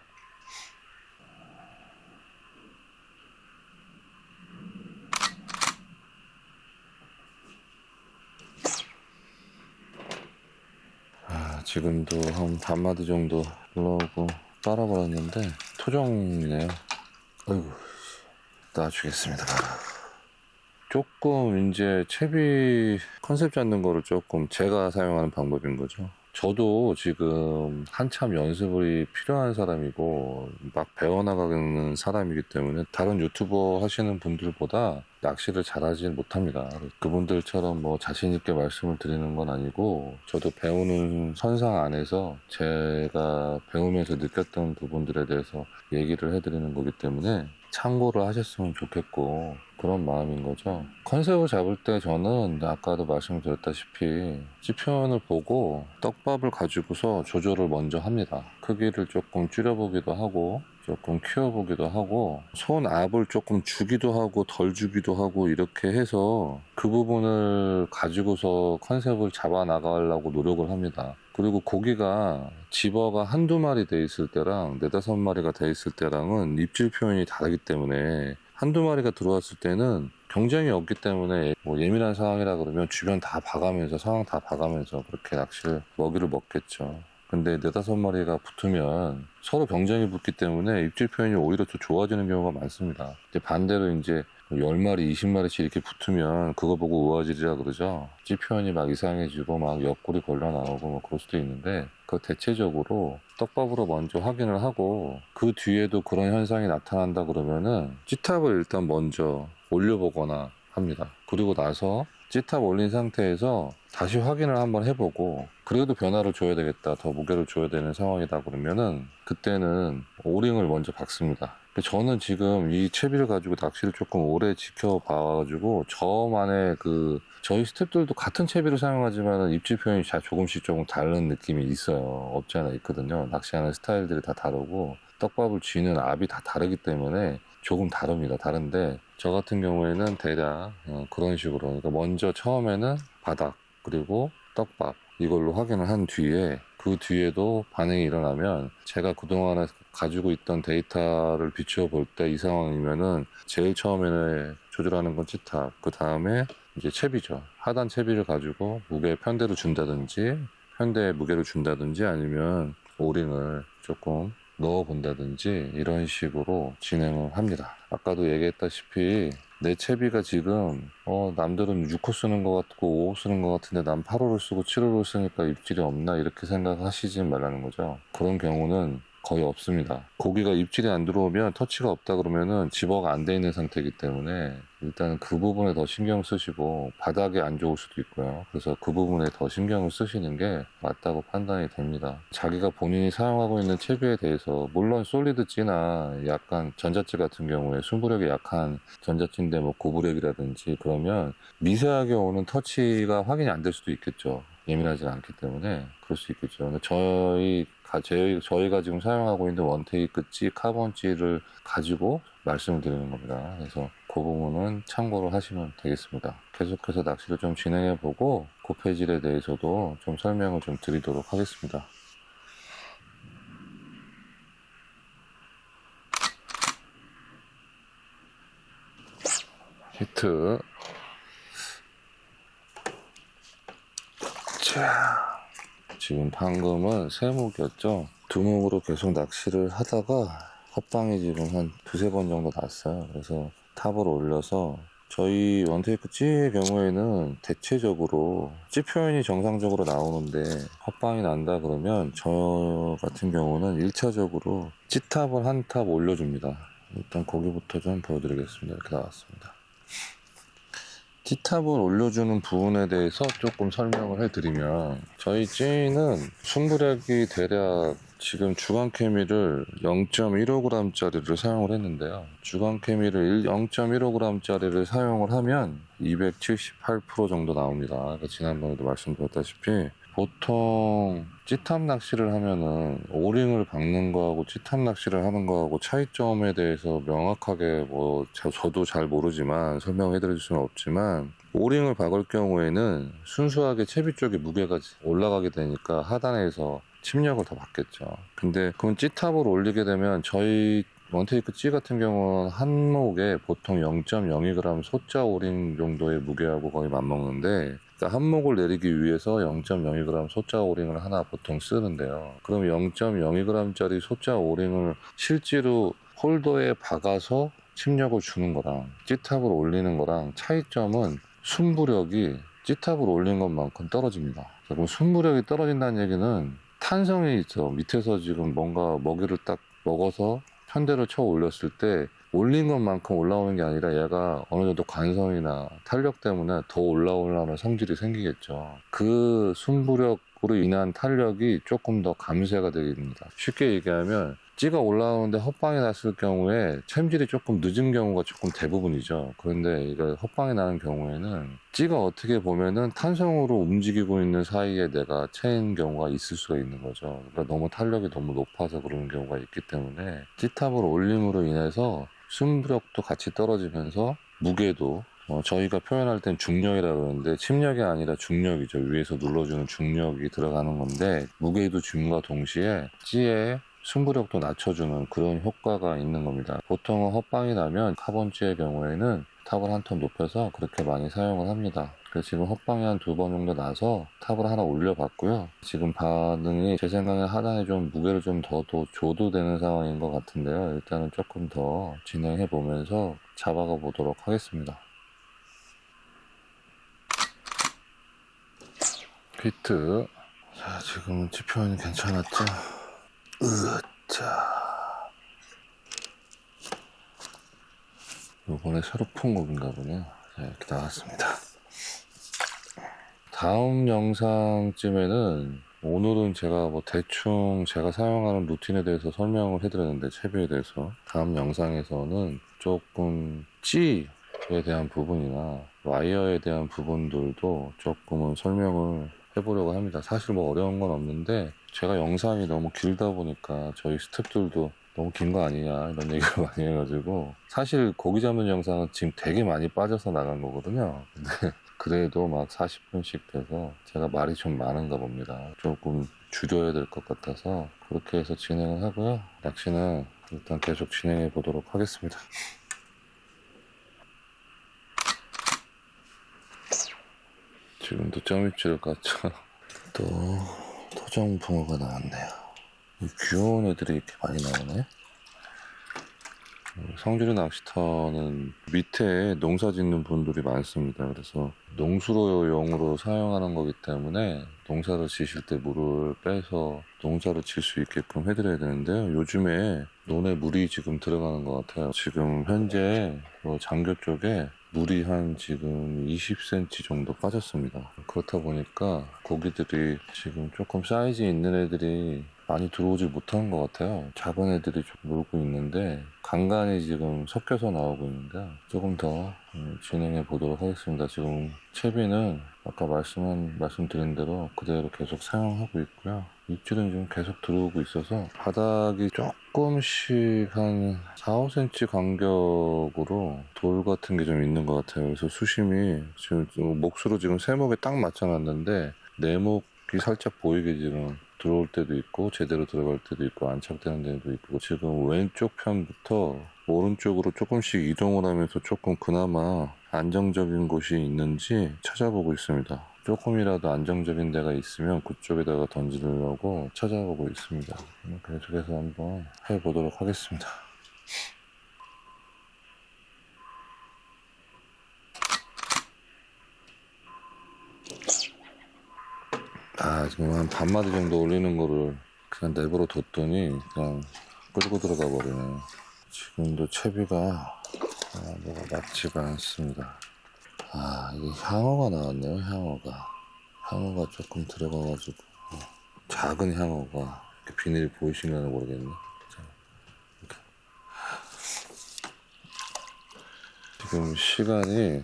지금도 한 반마디 정도 올라오고 빨아버렸는데 토종이네요. 아이고, 놔주겠습니다. 조금 이제 채비 컨셉 잡는 거를 조금 제가 사용하는 방법인 거죠. 저도 지금 한참 연습이 필요한 사람이고 막 배워나가는 사람이기 때문에 다른 유튜버 하시는 분들보다 낚시를 잘하지 못합니다. 그분들처럼 뭐 자신 있게 말씀을 드리는 건 아니고 저도 배우는 선상 안에서 제가 배우면서 느꼈던 부분들에 대해서 얘기를 해드리는 거기 때문에 참고를 하셨으면 좋겠고 그런 마음인 거죠. 컨셉을 잡을 때 저는 아까도 말씀드렸다시피 지표면을 보고 떡밥을 가지고서 조절을 먼저 합니다. 크기를 조금 줄여보기도 하고 조금 키워보기도 하고 손 압을 조금 주기도 하고 덜 주기도 하고 이렇게 해서 그 부분을 가지고서 컨셉을 잡아 나가려고 노력을 합니다. 그리고 고기가 집어가 한두 마리 돼 있을 때랑 네다섯 마리가 돼 있을 때랑은 입질 표현이 다르기 때문에 한두 마리가 들어왔을 때는 경쟁이 없기 때문에 뭐 예민한 상황이라 그러면 주변 다 봐가면서 상황 다 봐가면서 그렇게 낚시를 먹이를 먹겠죠. 근데 네다섯 마리가 붙으면 서로 경쟁이 붙기 때문에 입질 표현이 오히려 더 좋아지는 경우가 많습니다. 이제 반대로 이제 10마리, 20마리씩 이렇게 붙으면 그거 보고 우아질이라 그러죠. 입질 표현이 막 이상해지고 막 옆구리 걸려 나오고 뭐 그럴 수도 있는데 그 대체적으로 떡밥으로 먼저 확인을 하고 그 뒤에도 그런 현상이 나타난다 그러면은 찌탑을 일단 먼저 올려보거나 합니다. 그리고 나서 찌탑 올린 상태에서 다시 확인을 한번 해보고 그래도 변화를 줘야 되겠다, 더 무게를 줘야 되는 상황이다 그러면은 그때는 오링을 먼저 박습니다. 저는 지금 이 채비를 가지고 낚시를 조금 오래 지켜봐가지고 저만의 저희 스태프들도 같은 채비를 사용하지만 입질 표현이 조금씩 조금 다른 느낌이 있어요. 없지 않아 있거든요. 낚시하는 스타일들이 다 다르고 떡밥을 쥐는 압이 다 다르기 때문에 조금 다릅니다. 다른데 저 같은 경우에는 대략 그런 식으로 그러니까 먼저 처음에는 바닥 그리고 떡밥 이걸로 확인을 한 뒤에 그 뒤에도 반응이 일어나면 제가 그동안에 가지고 있던 데이터를 비추어 볼 때 이 상황이면은 제일 처음에는 조절하는 건 찌탑 그 다음에 이제 채비죠. 하단 채비를 가지고 무게 편대를 준다든지 편대에 무게를 준다든지 아니면 오링을 조금 넣어 본다든지 이런 식으로 진행을 합니다. 아까도 얘기했다시피 내 채비가 지금 남들은 6호 쓰는 것 같고 5호 쓰는 것 같은데 난 8호를 쓰고 7호를 쓰니까 입질이 없나 이렇게 생각하시지 말라는 거죠. 그런 경우는 거의 없습니다. 고기가 입질이 안 들어오면 터치가 없다 그러면은 집어가 안 돼 있는 상태이기 때문에 일단 그 부분에 더 신경 쓰시고 바닥이 안 좋을 수도 있고요. 그래서 그 부분에 더 신경을 쓰시는 게 맞다고 판단이 됩니다. 자기가 본인이 사용하고 있는 채비에 대해서 물론 솔리드 찌나 약간 전자찌 같은 경우에 순부력이 약한 전자찌인데 뭐 고부력이라든지 그러면 미세하게 오는 터치가 확인이 안 될 수도 있겠죠. 예민하지 않기 때문에 그럴 수 있겠죠. 근데 저희가 지금 사용하고 있는 원테이크 찌, 카본 찌를 가지고 말씀을 드리는 겁니다. 그래서 그 부분은 참고를 하시면 되겠습니다. 계속해서 낚시를 좀 진행해보고 고폐질에 대해서도 좀 설명을 좀 드리도록 하겠습니다. 히트. 자, 지금 방금은 세목이었죠. 두목으로 계속 낚시를 하다가 헛방이 지금 한 두세 번 정도 났어요. 그래서 탑을 올려서 저희 원테이크 찌의 경우에는 대체적으로 찌 표현이 정상적으로 나오는데 헛방이 난다 그러면 저 같은 경우는 1차적으로 찌탑을 한 탑 올려줍니다. 일단 거기부터 좀 보여드리겠습니다. 이렇게 나왔습니다. 찌탑을 올려주는 부분에 대해서 조금 설명을 해드리면 저희 찌는 순부력이 대략 지금 주간 케미를 0.15g짜리를 사용을 했는데요. 주간 케미를 0.15g짜리를 사용을 하면 278% 정도 나옵니다. 그러니까 지난번에도 말씀드렸다시피 보통 찌탑 낚시를 하면은 오링을 박는 거하고 찌탑 낚시를 하는 거하고 차이점에 대해서 명확하게 저도 잘 모르지만 설명해 드릴 수는 없지만 오링을 박을 경우에는 순수하게 채비 쪽에 무게가 올라가게 되니까 하단에서 침력을 더 받겠죠. 근데 그럼 찌탑을 올리게 되면 저희 원테이크 찌 같은 경우는 한 목에 보통 0.02g 소자 오링 정도의 무게하고 거의 맞먹는데 그러니까 한목을 내리기 위해서 0.02g 소자 오링을 하나 보통 쓰는데요. 그럼 0.02g짜리 소자 오링을 실제로 홀더에 박아서 침력을 주는 거랑 찌탑을 올리는 거랑 차이점은 순부력이 찌탑을 올린 것만큼 떨어집니다. 그럼 순부력이 떨어진다는 얘기는 탄성이 있어. 밑에서 지금 뭔가 먹이를 딱 먹어서 편대를 쳐 올렸을 때 올린 것만큼 올라오는 게 아니라 얘가 어느 정도 관성이나 탄력 때문에 더 올라오려는 성질이 생기겠죠. 그 순부력으로 인한 탄력이 조금 더 감쇄가 되게 됩니다. 쉽게 얘기하면 찌가 올라오는데 헛방이 났을 경우에 챔질이 조금 늦은 경우가 조금 대부분이죠. 그런데 이거 헛방이 나는 경우에는 찌가 어떻게 보면은 탄성으로 움직이고 있는 사이에 내가 채인 경우가 있을 수가 있는 거죠. 그러니까 너무 탄력이 너무 높아서 그러는 경우가 있기 때문에 찌탑을 올림으로 인해서 순부력도 같이 떨어지면서 무게도 저희가 표현할 땐 중력이라 그러는데 침력이 아니라 중력이죠. 위에서 눌러주는 중력이 들어가는 건데 무게도 줌과 동시에 찌의 승부력도 낮춰주는 그런 효과가 있는 겁니다. 보통은 헛방이 나면 카본찌의 경우에는 탑을 한 톤 높여서 그렇게 많이 사용을 합니다. 그래서 지금 헛방이 한 2번 정도 나서 탑을 하나 올려봤고요. 지금 반응이 제 생각에 하단에 좀 무게를 좀 더 줘도 되는 상황인 것 같은데요. 일단은 조금 더 진행해 보면서 잡아가 보도록 하겠습니다. 히트. 자, 지금은 지표는 괜찮았죠? 자, 요번에 새로 푼 곡인가 보네요. 자, 이렇게 나왔습니다. 다음 영상쯤에는 오늘은 제가 뭐 대충 제가 사용하는 루틴에 대해서 설명을 해드렸는데 채비에 대해서 다음 영상에서는 조금 찌에 대한 부분이나 와이어에 대한 부분들도 조금은 설명을 해보려고 합니다. 사실 뭐 어려운 건 없는데 제가 영상이 너무 길다 보니까 저희 스태프들도 너무 긴 거 아니냐 이런 얘기를 많이 해가지고 사실 고기 잡는 영상은 지금 되게 많이 빠져서 나간 거거든요. 근데 그래도 막 40분씩 돼서 제가 말이 좀 많은가 봅니다. 조금 줄여야 될 것 같아서 그렇게 해서 진행을 하고요. 낚시는 일단 계속 진행해 보도록 하겠습니다. 지금도 점입질을 깠죠. 또 토종붕어가 나왔네요. 귀여운 애들이 이렇게 많이 나오네. 성주리 낚시터는 밑에 농사 짓는 분들이 많습니다. 그래서 농수로용으로 사용하는 거기 때문에 농사를 지실 때 물을 빼서 농사를 질 수 있게끔 해드려야 되는데요. 요즘에 논에 물이 지금 들어가는 것 같아요. 지금 현재 장교 쪽에 물이 한 지금 20cm 정도 빠졌습니다. 그렇다 보니까 고기들이 지금 조금 사이즈 있는 애들이 많이 들어오지 못하는 것 같아요. 작은 애들이 좀 놀고 있는데 간간히 지금 섞여서 나오고 있는데 조금 더 진행해 보도록 하겠습니다. 지금 채비는 아까 말씀드린 대로 그대로 계속 사용하고 있고요. 입질은 지금 계속 들어오고 있어서 바닥이 조금씩 한 4, 5cm 간격으로 돌 같은 게 좀 있는 것 같아요. 그래서 수심이 지금 목수로 지금 세목에 딱 맞춰놨는데 내목이 살짝 보이게 지금 들어올 때도 있고 제대로 들어갈 때도 있고 안착되는 데도 있고 지금 왼쪽 편부터 오른쪽으로 조금씩 이동을 하면서 조금 그나마 안정적인 곳이 있는지 찾아보고 있습니다. 조금이라도 안정적인 데가 있으면 그쪽에다가 던지려고 찾아보고 있습니다. 계속해서 한번 해보도록 하겠습니다. 지금 한 반마디 정도 올리는 거를 그냥 내버려 뒀더니 그냥 끌고 들어가 버리네. 지금도 채비가 뭐가 맞지가 않습니다. 이게 향어가 나왔네요. 향어가 조금 들어가가지고 작은 향어가 이렇게 비닐이 보이시려나 모르겠네. 지금 시간이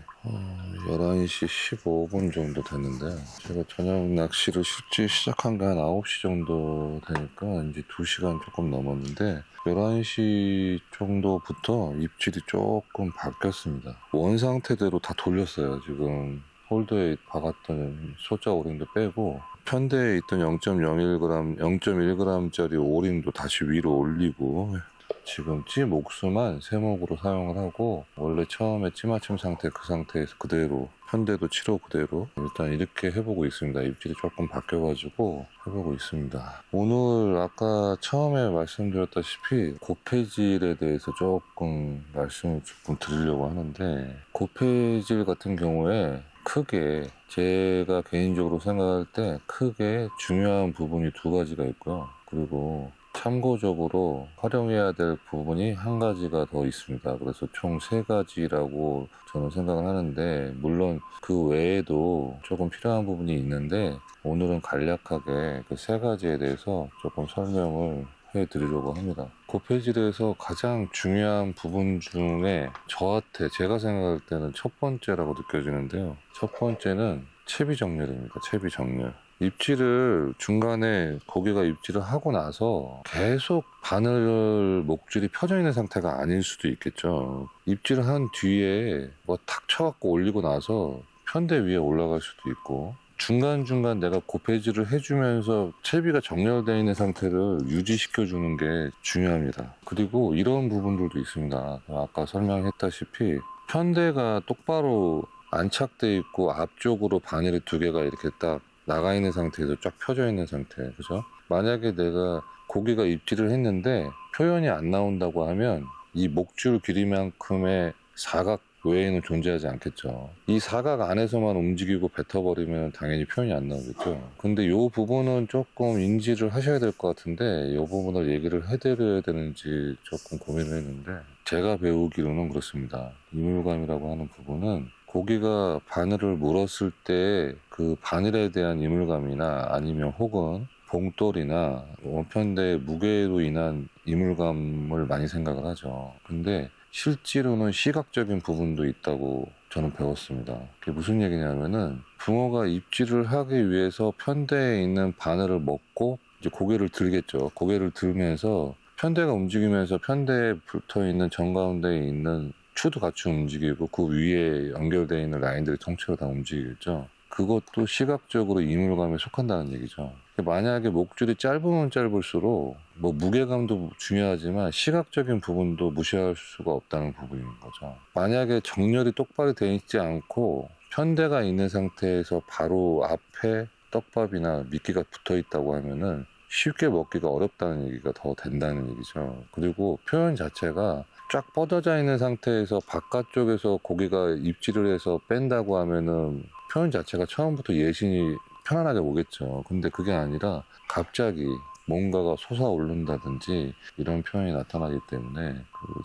11시 15분 정도 됐는데 제가 저녁 낚시를 실제 시작한 게 한 9시 정도 되니까 이제 2시간 조금 넘었는데 11시 정도부터 입질이 조금 바뀌었습니다. 원 상태대로 다 돌렸어요. 지금 홀더에 박았던 소자 오링도 빼고 편대에 있던 0.01g, 0.1g짜리 오링도 다시 위로 올리고 지금 찌 목수만 세목으로 사용을 하고 원래 처음에 찌 맞춤 상태 그 상태에서 그대로 편대도 치료 그대로 일단 이렇게 해보고 있습니다. 입질이 조금 바뀌어가지고 해보고 있습니다. 오늘 아까 처음에 말씀드렸다시피 고폐질에 대해서 조금 말씀을 조금 드리려고 하는데, 고폐질 같은 경우에 크게 제가 개인적으로 생각할 때 크게 중요한 부분이 두 가지가 있고요. 그리고 참고적으로 활용해야 될 부분이 한 가지가 더 있습니다. 그래서 총 세 가지라고 저는 생각을 하는데, 물론 그 외에도 조금 필요한 부분이 있는데 오늘은 간략하게 그 세 가지에 대해서 조금 설명을 해드리려고 합니다. 고폐질에서 가장 중요한 부분 중에 저한테 제가 생각할 때는 첫 번째라고 느껴지는데요. 첫 번째는 채비 정렬입니다. 채비 정렬. 입질을 중간에 고기가 입질을 하고 나서 계속 바늘 목줄이 펴져 있는 상태가 아닐 수도 있겠죠. 입질을 한 뒤에 뭐 탁 쳐갖고 올리고 나서 편대 위에 올라갈 수도 있고, 중간중간 내가 고폐질을 해주면서 채비가 정렬되어 있는 상태를 유지시켜주는 게 중요합니다. 그리고 이런 부분들도 있습니다. 아까 설명했다시피 편대가 똑바로 안착돼 있고 앞쪽으로 바늘이 두 개가 이렇게 딱 나가 있는 상태에서 쫙 펴져 있는 상태, 그죠? 만약에 내가 고기가 입질을 했는데 표현이 안 나온다고 하면 이 목줄 길이만큼의 사각 외에는 존재하지 않겠죠. 이 사각 안에서만 움직이고 뱉어버리면 당연히 표현이 안 나오겠죠. 근데 이 부분은 조금 인지를 하셔야 될 것 같은데, 이 부분을 얘기를 해드려야 되는지 조금 고민을 했는데, 제가 배우기로는 그렇습니다. 이물감이라고 하는 부분은 고기가 바늘을 물었을 때 그 바늘에 대한 이물감이나 아니면 혹은 봉돌이나 원편대 무게로 인한 이물감을 많이 생각을 하죠. 근데 실제로는 시각적인 부분도 있다고 저는 배웠습니다. 그게 무슨 얘기냐면은, 붕어가 입질을 하기 위해서 편대에 있는 바늘을 먹고 이제 고개를 들겠죠. 고개를 들면서 편대가 움직이면서 편대에 붙어 있는 정가운데에 있는 추도 같이 움직이고 그 위에 연결되어 있는 라인들이 통째로 다 움직이겠죠. 그것도 시각적으로 이물감에 속한다는 얘기죠. 만약에 목줄이 짧으면 짧을수록 뭐 무게감도 중요하지만 시각적인 부분도 무시할 수가 없다는 부분인 거죠. 만약에 정렬이 똑바로 되어 있지 않고 편대가 있는 상태에서 바로 앞에 떡밥이나 미끼가 붙어 있다고 하면은 쉽게 먹기가 어렵다는 얘기가 더 된다는 얘기죠. 그리고 표현 자체가 쫙 뻗어져 있는 상태에서 바깥쪽에서 고기가 입질을 해서 뺀다고 하면은 표현 자체가 처음부터 예신이 편안하게 오겠죠. 근데 그게 아니라 갑자기 뭔가가 솟아오른다든지 이런 표현이 나타나기 때문에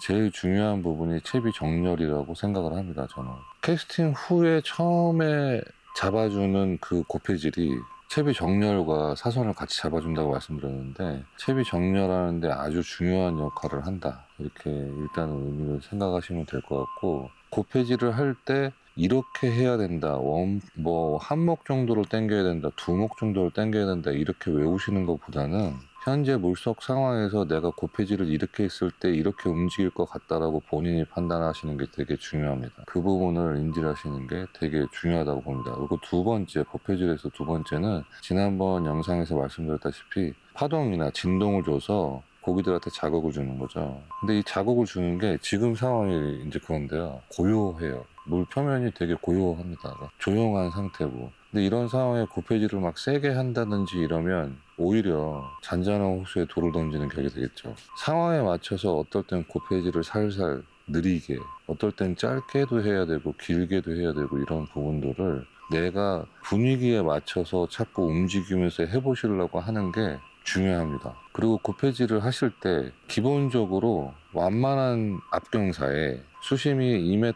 제일 중요한 부분이 채비 정렬이라고 생각을 합니다. 저는 캐스팅 후에 처음에 잡아주는 그 고폐질이 채비 정렬과 사선을 같이 잡아준다고 말씀드렸는데, 채비 정렬하는데 아주 중요한 역할을 한다, 이렇게 일단은 의미를 생각하시면 될 것 같고, 고폐질을 할 때 이렇게 해야 된다, 한 목 정도를 당겨야 된다, 두 목 정도를 당겨야 된다, 이렇게 외우시는 것보다는 현재 물속 상황에서 내가 고폐질을 이렇게 했을 때 이렇게 움직일 것 같다라고 본인이 판단하시는 게 되게 중요합니다. 그 부분을 인지를 하시는 게 되게 중요하다고 봅니다. 그리고 두 번째, 고폐질에서 두 번째는 지난번 영상에서 말씀드렸다시피 파동이나 진동을 줘서 고기들한테 자극을 주는 거죠. 근데 이 자극을 주는 게 지금 상황이 이제 그런데요, 고요해요. 물 표면이 되게 고요합니다. 조용한 상태고. 근데 이런 상황에 고폐질을 막 세게 한다든지 이러면 오히려 잔잔한 호수에 돌을 던지는 격이 되겠죠. 상황에 맞춰서 어떨 땐 고폐질을 살살 느리게, 어떨 땐 짧게도 해야 되고 길게도 해야 되고, 이런 부분들을 내가 분위기에 맞춰서 자꾸 움직이면서 해보시려고 하는 게 중요합니다. 그리고 고폐질을 하실 때 기본적으로 완만한 앞경사에 수심이 2m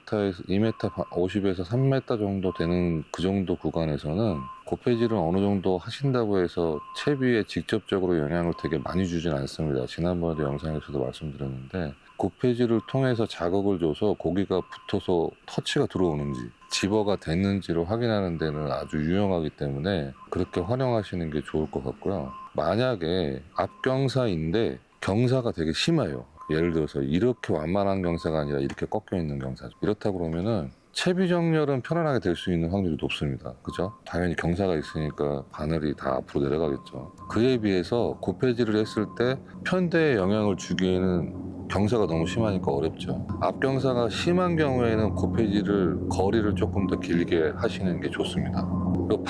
50에서 3m 정도 되는 그 정도 구간에서는 고폐질을 어느 정도 하신다고 해서 채비에 직접적으로 영향을 되게 많이 주진 않습니다. 지난번에도 영상에서도 말씀드렸는데, 고폐질을 통해서 자극을 줘서 고기가 붙어서 터치가 들어오는지 집어가 됐는지를 확인하는 데는 아주 유용하기 때문에 그렇게 활용하시는 게 좋을 것 같고요. 만약에 앞경사인데 경사가 되게 심해요. 예를 들어서 이렇게 완만한 경사가 아니라 이렇게 꺾여 있는 경사죠. 이렇다 그러면은 채비 정렬은 편안하게 될 수 있는 확률이 높습니다. 그죠? 당연히 경사가 있으니까 바늘이 다 앞으로 내려가겠죠. 그에 비해서 고폐질을 했을 때 편대에 영향을 주기에는 경사가 너무 심하니까 어렵죠. 앞경사가 심한 경우에는 고폐질을 거리를 조금 더 길게 하시는 게 좋습니다. 그리고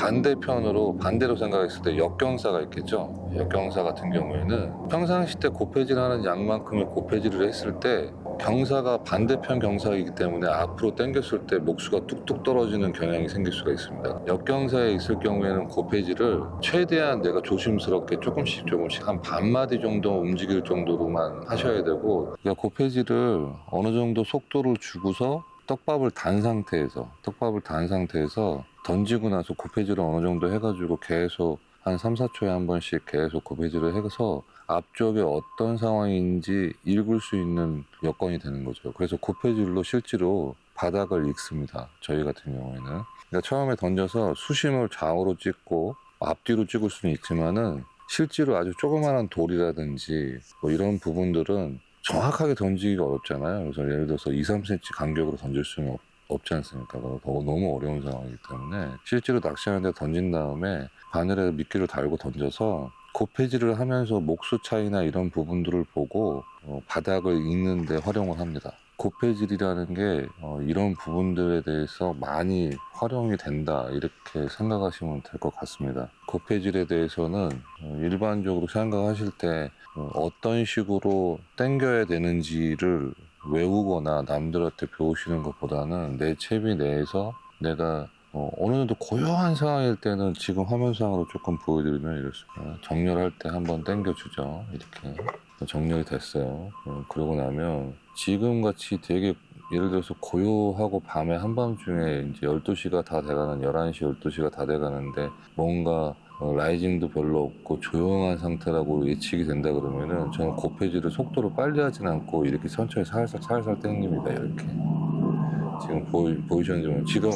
반대로 생각했을 때 역경사가 있겠죠. 역경사 같은 경우에는 평상시 때 고폐질 하는 양만큼의 고폐질을 했을 때 경사가 반대편 경사이기 때문에 앞으로 당겼을 때 목수가 뚝뚝 떨어지는 경향이 생길 수가 있습니다. 역경사에 있을 경우에는 고폐질을 최대한 내가 조심스럽게 조금씩 한 반마디 정도 움직일 정도로만 하셔야 되고, 그러니까 고폐질을 어느 정도 속도를 주고서 떡밥을 단 상태에서 던지고 나서 고폐질을 어느 정도 해가지고 계속 한 3, 4초에 한 번씩 계속 고폐질을 해서 앞쪽에 어떤 상황인지 읽을 수 있는 여건이 되는 거죠. 그래서 고폐질로 실제로 바닥을 읽습니다. 저희 같은 경우에는. 그러니까 처음에 던져서 수심을 좌우로 찍고 앞뒤로 찍을 수는 있지만은 실제로 아주 조그마한 돌이라든지 뭐 이런 부분들은 정확하게 던지기가 어렵잖아요. 그래서 예를 들어서 2, 3cm 간격으로 던질 수는 없지 않습니까? 너무 어려운 상황이기 때문에 실제로 낚시하는데 던진 다음에 바늘에 미끼를 달고 던져서 고폐질을 하면서 목수 차이나 이런 부분들을 보고 바닥을 읽는 데 활용을 합니다. 고폐질이라는 게 이런 부분들에 대해서 많이 활용이 된다 이렇게 생각하시면 될 것 같습니다. 고폐질에 대해서는 일반적으로 생각하실 때 어떤 식으로 당겨야 되는지를 외우거나 남들한테 배우시는 것보다는 내 채비 내에서 내가 어느 정도 고요한 상황일 때는 지금 화면상으로 조금 보여드리면 이렇습니다. 정렬할 때 한번 당겨주죠. 이렇게 정렬이 됐어요. 그러고 나면 지금같이 되게 예를 들어서 고요하고 밤에 한밤중에 이제 12시가 다 돼가는 11시, 12시가 다 돼가는데 뭔가 라이징도 별로 없고 조용한 상태라고 예측이 된다 그러면은 저는 고폐질을 속도를 빨리 하진 않고 이렇게 천천히 살살 당깁니다. 이렇게. 지금 보이셨는지 지금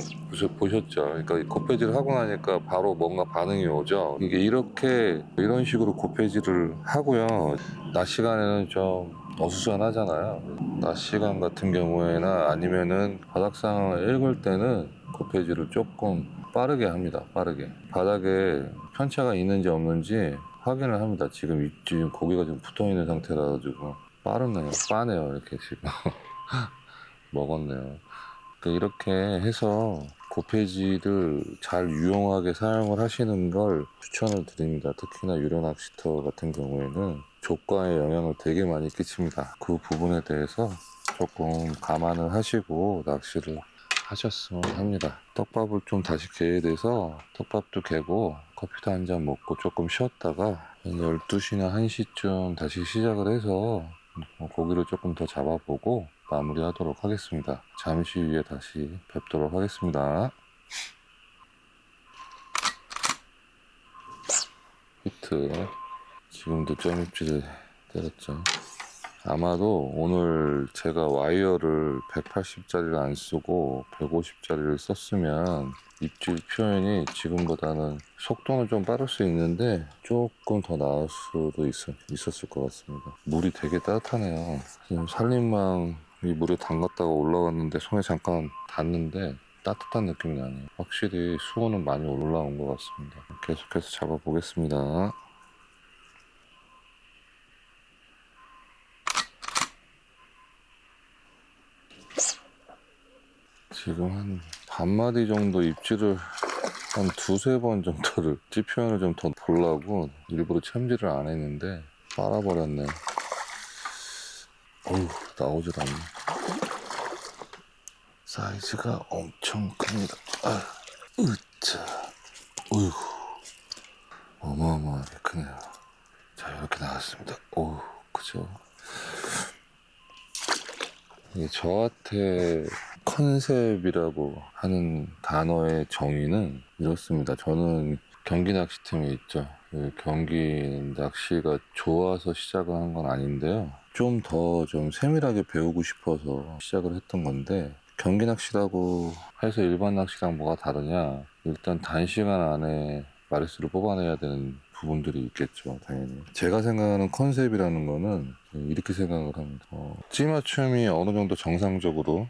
보셨죠? 그러니까 고폐질을 하고 나니까 바로 뭔가 반응이 오죠. 이게 이런 식으로 고폐질을 하고요. 낮 시간에는 좀 어수선하잖아요. 낮 시간 같은 경우에나 아니면은 바닥 상황을 읽을 때는 고폐질을 조금 빠르게 합니다. 빠르게 바닥에 편차가 있는지 없는지 확인을 합니다. 지금 고기가 좀 붙어 있는 상태라 가지고 빠네요. 이렇게 지금 먹었네요. 이렇게 해서 고폐질을 잘 유용하게 사용을 하시는 걸 추천을 드립니다. 특히나 유료 낚시터 같은 경우에는 조과에 영향을 되게 많이 끼칩니다. 그 부분에 대해서 조금 감안을 하시고 낚시를 하셨으면 합니다. 떡밥을 좀 다시 개에 대해서 떡밥도 개고 커피도 한 잔 먹고 조금 쉬었다가 12시나 1시쯤 다시 시작을 해서 고기를 조금 더 잡아보고 마무리하도록 하겠습니다. 잠시 후에 다시 뵙도록 하겠습니다. 히트. 지금도 점입질을 때렸죠. 아마도 오늘 제가 와이어를 180짜리를 안 쓰고 150짜리를 썼으면 입질 표현이 지금보다는 속도는 좀 빠를 수 있는데 조금 더 나을 수도 있었을 것 같습니다. 물이 되게 따뜻하네요. 지금 산림망 이 물에 담갔다가 올라갔는데 손에 잠깐 닿는데 따뜻한 느낌이 나네요. 확실히 수온은 많이 올라온 것 같습니다. 계속해서 잡아보겠습니다. 지금 한 반마디 정도 입질을 한 두세 번 정도를 입질 표현을 좀 더 보려고 일부러 챔질을 안 했는데 빨아버렸네. 어휴, 나오질 않네. 사이즈가 엄청 큽니다. 으짜. 어휴, 어마어마하게 크네요. 자, 이렇게 나왔습니다. 어휴, 그죠? 이게 저한테 컨셉이라고 하는 단어의 정의는 이렇습니다. 저는 경기 낚시팀에 있죠. 경기 낚시가 좋아서 시작을 한 건 아닌데요. 좀 더 세밀하게 배우고 싶어서 시작을 했던 건데, 경기 낚시라고 해서 일반 낚시랑 뭐가 다르냐? 일단 단시간 안에 마리수를 뽑아내야 되는 부분들이 있겠죠, 당연히. 제가 생각하는 컨셉이라는 거는 이렇게 생각을 합니다. 찌맞춤이 어느 정도 정상적으로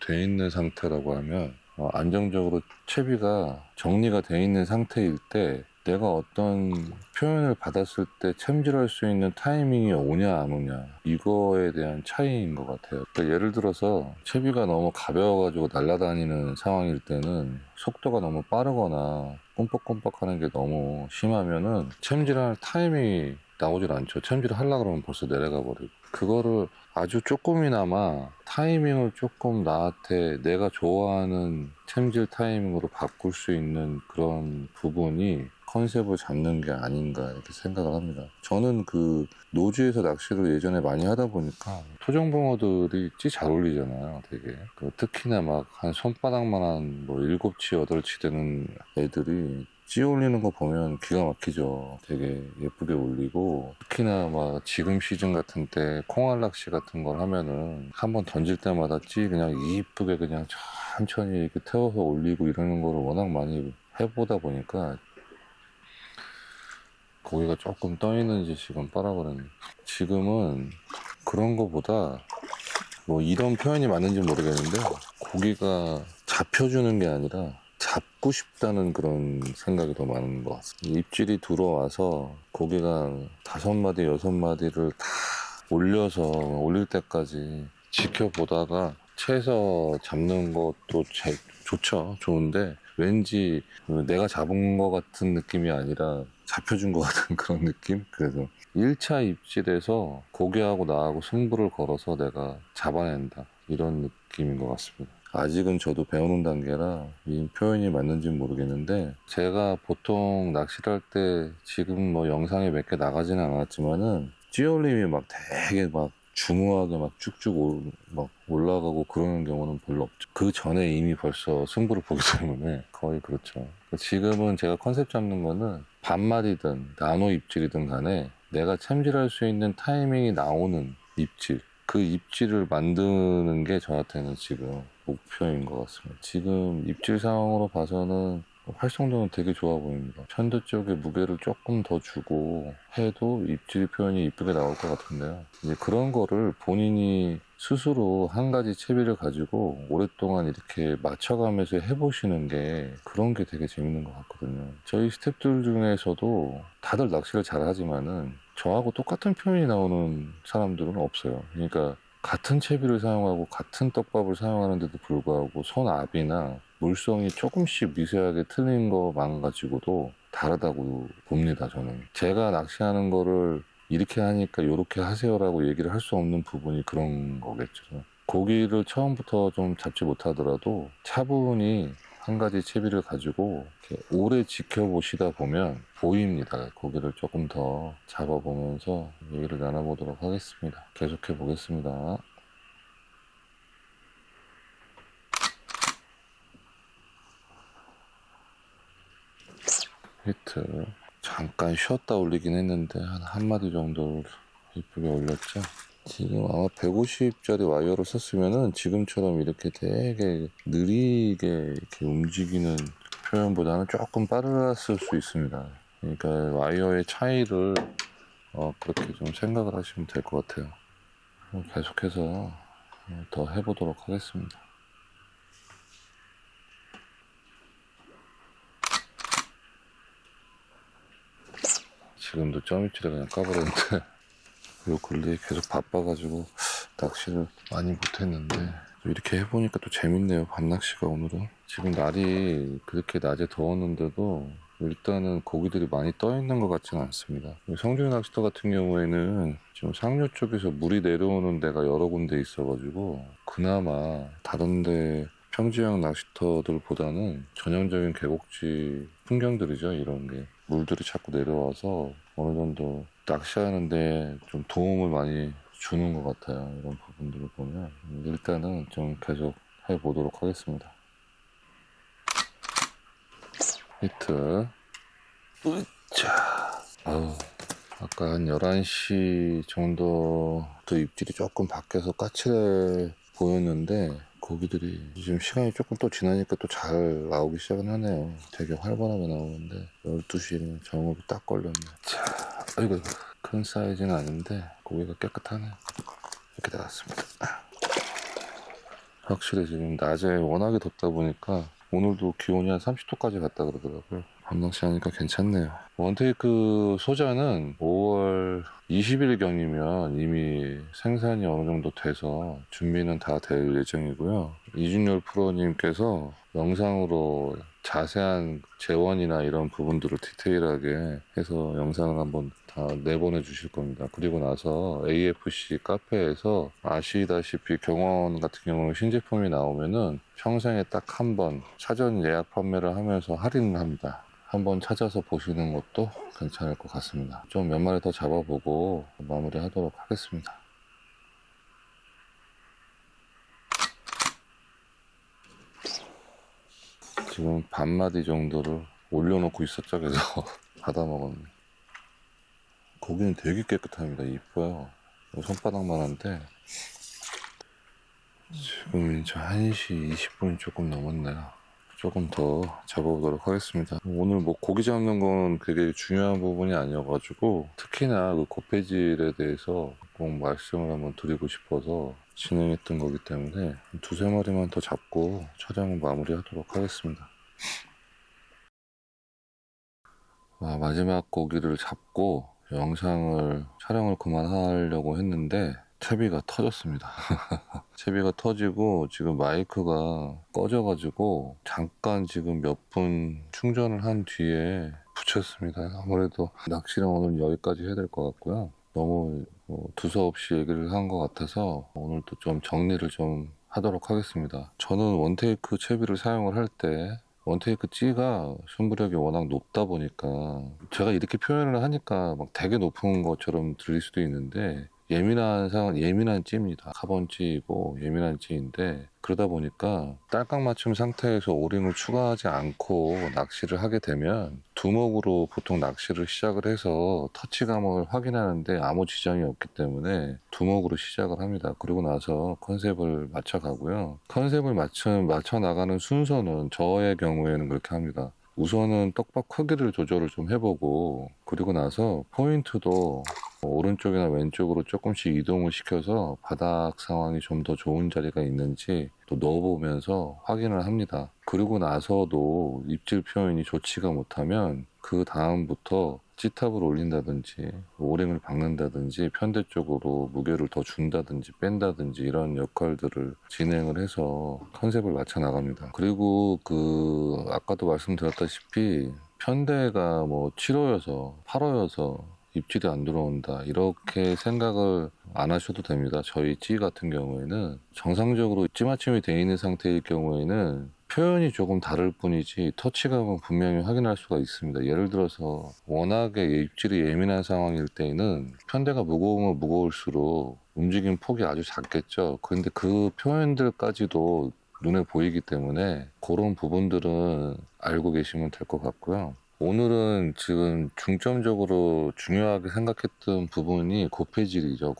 돼 있는 상태라고 하면 안정적으로 채비가 정리가 돼 있는 상태일 때 내가 어떤 표현을 받았을 때 챔질할 수 있는 타이밍이 오냐 안 오냐 이거에 대한 차이인 것 같아요. 그러니까 예를 들어서 채비가 너무 가벼워가지고 날아다니는 상황일 때는 속도가 너무 빠르거나 꼼뻑꼼뻑 하는 게 너무 심하면은 챔질할 타이밍이 나오질 않죠. 챔질을 하려고 그러면 벌써 내려가 버리고. 그거를 아주 조금이나마 타이밍을 조금 나한테 내가 좋아하는 챔질 타이밍으로 바꿀 수 있는 그런 부분이 컨셉을 잡는 게 아닌가 이렇게 생각을 합니다. 저는 그 노지에서 낚시를 예전에 많이 하다 보니까 토종붕어들이 찌 잘 어울리잖아요, 되게. 특히나 막 한 손바닥만한 뭐 7치, 8치 되는 애들이 찌 올리는 거 보면 기가 막히죠. 되게 예쁘게 올리고 특히나 막 지금 시즌 같은 때 콩알 낚시 같은 걸 하면은 한번 던질 때마다 찌 그냥 이쁘게 그냥 천천히 이렇게 태워서 올리고 이러는 거를 워낙 많이 해보다 보니까 고기가 조금 떠 있는지 지금 빨아버렸네. 지금은 그런 거보다 뭐 이런 표현이 맞는지 모르겠는데 고기가 잡혀주는 게 아니라 잡고 싶다는 그런 생각이 더 많은 것 같습니다. 입질이 들어와서 고기가 5마디, 6마디를 다 올려서 올릴 때까지 지켜보다가 채서 잡는 것도 좋죠. 좋은데 왠지 내가 잡은 것 같은 느낌이 아니라 잡혀준 것 같은 그런 느낌? 그래서 1차 입질에서 고기하고 나하고 승부를 걸어서 내가 잡아낸다 이런 느낌인 것 같습니다. 아직은 저도 배우는 단계라 이 표현이 맞는지 모르겠는데 제가 보통 낚시를 할 때 지금 뭐 영상에 몇 개 나가지는 않았지만은 찌올림이 막 되게 막 중후하게 막 쭉쭉 막 올라가고 그러는 경우는 별로 없죠. 그 전에 이미 벌써 승부를 보기 때문에 거의 그렇죠. 지금은 제가 컨셉 잡는 거는 반마디든 나노 입질이든 간에 내가 챔질할 수 있는 타이밍이 나오는 입질, 그 입질을 만드는 게 저한테는 지금 목표인 것 같습니다. 지금 입질 상황으로 봐서는 활성도는 되게 좋아 보입니다. 편도 쪽에 무게를 조금 더 주고 해도 입질 표현이 이쁘게 나올 것 같은데요. 이제 그런 거를 본인이 스스로 한 가지 채비를 가지고 오랫동안 이렇게 맞춰가면서 해보시는 게 그런 게 되게 재밌는 것 같거든요. 저희 스태프들 중에서도 다들 낚시를 잘 하지만은 저하고 똑같은 표현이 나오는 사람들은 없어요. 그러니까 같은 채비를 사용하고 같은 떡밥을 사용하는데도 불구하고 손압이나 물성이 조금씩 미세하게 틀린 것만 가지고도 다르다고 봅니다, 저는. 제가 낚시하는 거를 이렇게 하니까 이렇게 하세요라고 얘기를 할 수 없는 부분이 그런 거겠죠. 고기를 처음부터 좀 잡지 못하더라도 차분히 한 가지 채비를 가지고 이렇게 오래 지켜보시다 보면 보입니다. 고기를 조금 더 잡아보면서 얘기를 나눠보도록 하겠습니다. 계속해 보겠습니다. 히트. 잠깐 쉬었다 올리긴 했는데 한 마디 정도 이쁘게 올렸죠. 지금 아마 150짜리 와이어를 썼으면은 지금처럼 이렇게 되게 느리게 이렇게 움직이는 표현보다는 조금 빨랐을 수 있습니다. 그러니까 와이어의 차이를 그렇게 좀 생각을 하시면 될 것 같아요. 계속해서 더 해보도록 하겠습니다. 지금도 점입질에 그냥 까버렸는데 요 근래에 계속 바빠가지고 낚시를 많이 못했는데 이렇게 해보니까 또 재밌네요. 밤낚시가 오늘은. 지금 날이 그렇게 낮에 더웠는데도 일단은 고기들이 많이 떠 있는 것 같지는 않습니다. 성주의 낚시터 같은 경우에는 지금 상류 쪽에서 물이 내려오는 데가 여러 군데 있어가지고 그나마 다른데 평지형 낚시터들보다는 전형적인 계곡지 풍경들이죠. 이런 게 물들이 자꾸 내려와서 어느 정도 낚시하는데 좀 도움을 많이 주는 것 같아요. 이런 부분들을 보면 일단은 좀 계속 해보도록 하겠습니다. 히트. 으차. 아까 한 11시 정도 또 입질이 조금 밖에서 까칠해 보였는데 고기들이 지금 시간이 조금 또 지나니까 또 잘 나오기 시작은 하네요. 되게 활발하게 나오는데 12시는 정업이 딱 걸렸네. 자, 아이고, 큰 사이즈는 아닌데 고기가 깨끗하네. 이렇게 나왔습니다. 확실히 지금 낮에 워낙에 덥다 보니까 오늘도 기온이 한 30도까지 갔다 그러더라고요. 밤낚시 하니까 괜찮네요. 원테이크 소자는 5월 20일경이면 이미 생산이 어느 정도 돼서 준비는 다 될 예정이고요. 이준열 프로님께서 영상으로 자세한 재원이나 이런 부분들을 디테일하게 해서 영상을 한번 다 내보내 주실 겁니다. 그리고 나서 AFC 카페에서 아시다시피 경원 같은 경우는 신제품이 나오면은 평생에 딱 한 번 사전 예약 판매를 하면서 할인을 합니다. 한번 찾아서 보시는 것도 괜찮을 것 같습니다. 좀 몇 마리 더 잡아보고 마무리 하도록 하겠습니다. 지금 반마디 정도를 올려놓고 있었죠. 그래서 받아먹었네. 고기는 되게 깨끗합니다. 이뻐요. 손바닥만 한데 지금 이제 1시 20분이 조금 넘었네요. 조금 더 잡아보도록 하겠습니다. 오늘 뭐 고기 잡는 건 되게 중요한 부분이 아니어가지고 특히나 그 고폐질에 대해서 꼭 말씀을 한번 드리고 싶어서 진행했던 거기 때문에 두세 마리만 더 잡고 촬영을 마무리하도록 하겠습니다. 마지막 고기를 잡고 영상을 촬영을 그만하려고 했는데 채비가 터졌습니다. 채비가 터지고 지금 마이크가 꺼져가지고 잠깐 지금 몇 분 충전을 한 뒤에 붙였습니다. 아무래도 낚시는 오늘 여기까지 해야 될 것 같고요. 너무 두서없이 얘기를 한 것 같아서 오늘도 좀 정리를 좀 하도록 하겠습니다. 저는 원테이크 채비를 사용을 할 때 원테이크 찌가 순부력이 워낙 높다 보니까 제가 이렇게 표현을 하니까 막 되게 높은 것처럼 들릴 수도 있는데 예민한 찌입니다. 카본 찌이고 예민한 찌인데 그러다 보니까 딸깍 맞춤 상태에서 오링을 추가하지 않고 낚시를 하게 되면 두목으로 보통 낚시를 시작을 해서 터치감을 확인하는데 아무 지장이 없기 때문에 두목으로 시작을 합니다. 그리고 나서 컨셉을 맞춰가고요. 컨셉을 맞춰 나가는 순서는 저의 경우에는 그렇게 합니다. 우선은 떡밥 크기를 조절을 좀 해보고 그리고 나서 포인트도 오른쪽이나 왼쪽으로 조금씩 이동을 시켜서 바닥 상황이 좀 더 좋은 자리가 있는지 또 넣어보면서 확인을 합니다. 그리고 나서도 입질 표현이 좋지가 못하면 그 다음부터 찌탑을 올린다든지 오링을 박는다든지 편대 쪽으로 무게를 더 준다든지 뺀다든지 이런 역할들을 진행을 해서 컨셉을 맞춰 나갑니다. 그리고 아까도 말씀드렸다시피 편대가 뭐 7호여서 8호여서 입질이 안 들어온다 이렇게 생각을 안 하셔도 됩니다. 저희 찌 같은 경우에는 정상적으로 찌맞춤이 되어 있는 상태일 경우에는 표현이 조금 다를 뿐이지 터치감은 분명히 확인할 수가 있습니다. 예를 들어서 워낙에 입질이 예민한 상황일 때에는 편대가 무거우면 무거울수록 움직임 폭이 아주 작겠죠. 그런데 그 표현들까지도 눈에 보이기 때문에 그런 부분들은 알고 계시면 될 것 같고요. 오늘은 지금 중점적으로 중요하게 생각했던 부분이 고폐질이죠.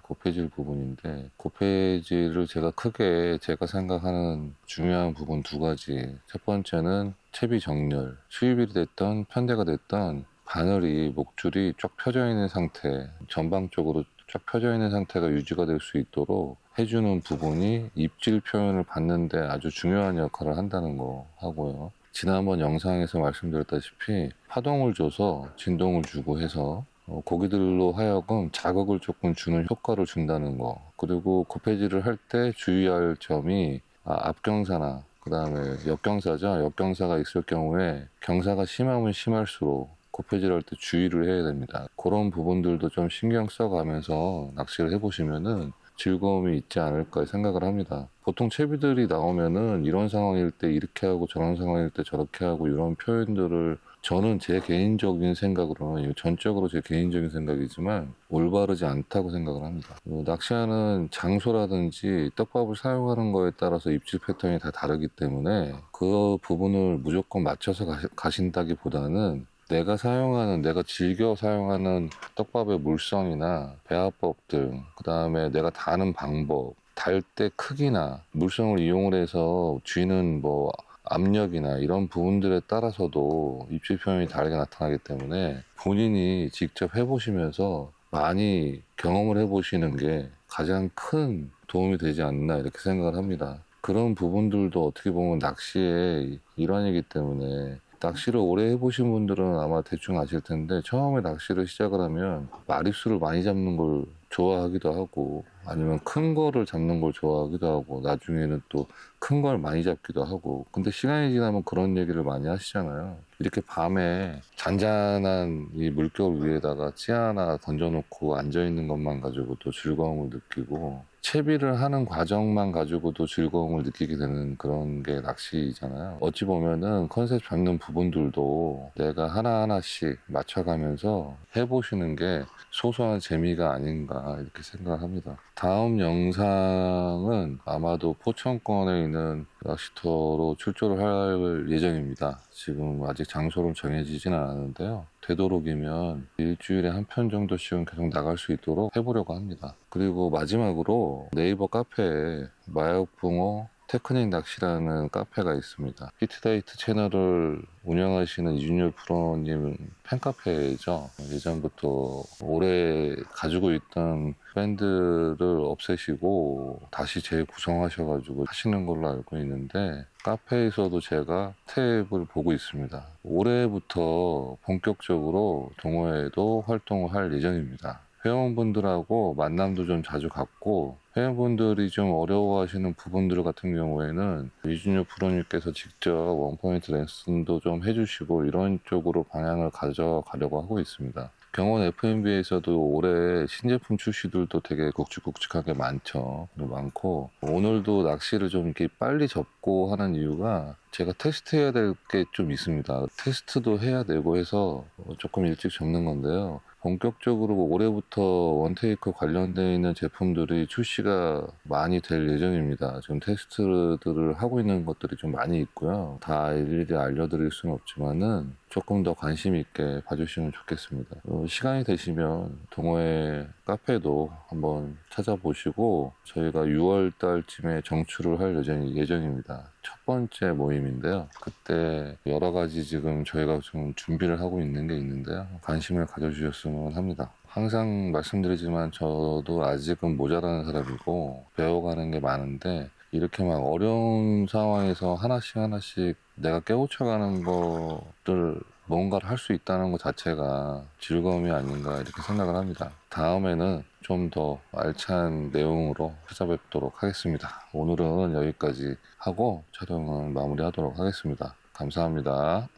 고폐질 부분인데 고폐질을 제가 생각하는 중요한 부분 두 가지. 첫 번째는 채비 정렬, 수입이 됐던 편대가 됐던 바늘이 목줄이 쫙 펴져 있는 상태, 전방적으로 쫙 펴져 있는 상태가 유지가 될 수 있도록 해주는 부분이 입질 표현을 받는데 아주 중요한 역할을 한다는 거 하고요. 지난번 영상에서 말씀드렸다시피 파동을 줘서 진동을 주고 해서 고기들로 하여금 자극을 조금 주는 효과를 준다는 거. 그리고 고폐질을 할 때 주의할 점이 앞경사나 그 다음에 역경사죠. 역경사가 있을 경우에 경사가 심하면 심할수록 고폐질 할 때 주의를 해야 됩니다. 그런 부분들도 좀 신경 써가면서 낚시를 해보시면은 즐거움이 있지 않을까 생각을 합니다. 보통 채비들이 나오면은 이런 상황일 때 이렇게 하고 저런 상황일 때 저렇게 하고 이런 표현들을 저는 제 개인적인 생각으로는 전적으로 제 개인적인 생각이지만 올바르지 않다고 생각을 합니다. 낚시하는 장소라든지 떡밥을 사용하는 거에 따라서 입질 패턴이 다 다르기 때문에 그 부분을 무조건 맞춰서 가신다기보다는 내가 즐겨 사용하는 떡밥의 물성이나 배합법 등, 그 다음에 내가 다는 방법, 달 때 크기나 물성을 이용을 해서 쥐는 뭐 압력이나 이런 부분들에 따라서도 입질 표현이 다르게 나타나기 때문에 본인이 직접 해보시면서 많이 경험을 해보시는 게 가장 큰 도움이 되지 않나 이렇게 생각을 합니다. 그런 부분들도 어떻게 보면 낚시의 일환이기 때문에 낚시를 오래 해보신 분들은 아마 대충 아실 텐데 처음에 낚시를 시작을 하면 마리수를 많이 잡는 걸 좋아하기도 하고 아니면 큰 거를 잡는 걸 좋아하기도 하고 나중에는 또 큰 걸 많이 잡기도 하고 근데 시간이 지나면 그런 얘기를 많이 하시잖아요. 이렇게 밤에 잔잔한 이 물결 위에다가 찌 하나 던져놓고 앉아있는 것만 가지고도 즐거움을 느끼고 채비를 하는 과정만 가지고도 즐거움을 느끼게 되는 그런 게 낚시잖아요. 어찌 보면은 컨셉 잡는 부분들도 내가 하나하나씩 맞춰가면서 해보시는 게 소소한 재미가 아닌가 이렇게 생각합니다. 다음 영상은 아마도 포천권에 있는 낚시터로 출조를 할 예정입니다. 지금 아직 장소는 정해지진 않았는데요. 되도록이면 일주일에 한 편 정도씩은 계속 나갈 수 있도록 해보려고 합니다. 그리고 마지막으로 네이버 카페에 마약붕어 테크닉 낚시라는 카페가 있습니다. 히트데이트 채널을 운영하시는 이준열 프로님 팬카페죠. 예전부터 오래 가지고 있던 밴드를 없애시고 다시 재구성하셔가지고 하시는 걸로 알고 있는데 카페에서도 제가 탭을 보고 있습니다. 올해부터 본격적으로 동호회도 활동을 할 예정입니다. 회원분들하고 만남도 좀 자주 갖고 회원분들이 좀 어려워하시는 부분들 같은 경우에는 이준효 프로님께서 직접 원포인트 레슨도 좀 해주시고 이런 쪽으로 방향을 가져가려고 하고 있습니다. 경원 FMB에서도 올해 신제품 출시들도 되게 굵직굵직하게 많고 오늘도 낚시를 좀 이렇게 빨리 접고 하는 이유가 제가 테스트해야 될 게 좀 있습니다. 테스트도 해야 되고 해서 조금 일찍 접는 건데요. 본격적으로 올해부터 원테이크 관련되어 있는 제품들이 출시가 많이 될 예정입니다. 지금 테스트들을 하고 있는 것들이 좀 많이 있고요. 다 일일이 알려드릴 수는 없지만은 조금 더 관심 있게 봐주시면 좋겠습니다. 시간이 되시면 동호회 카페도 한번 찾아보시고 저희가 6월 달쯤에 정출을 할 예정입니다. 첫 번째 모임인데요. 그때 여러 가지 지금 저희가 좀 준비를 하고 있는 게 있는데요. 관심을 가져주셨으면 합니다. 항상 말씀드리지만 저도 아직은 모자라는 사람이고 배워가는 게 많은데 이렇게 막 어려운 상황에서 하나씩 내가 깨우쳐가는 것들 뭔가를 할 수 있다는 것 자체가 즐거움이 아닌가 이렇게 생각을 합니다. 다음에는 좀 더 알찬 내용으로 찾아뵙도록 하겠습니다. 오늘은 여기까지 하고 촬영은 마무리하도록 하겠습니다. 감사합니다.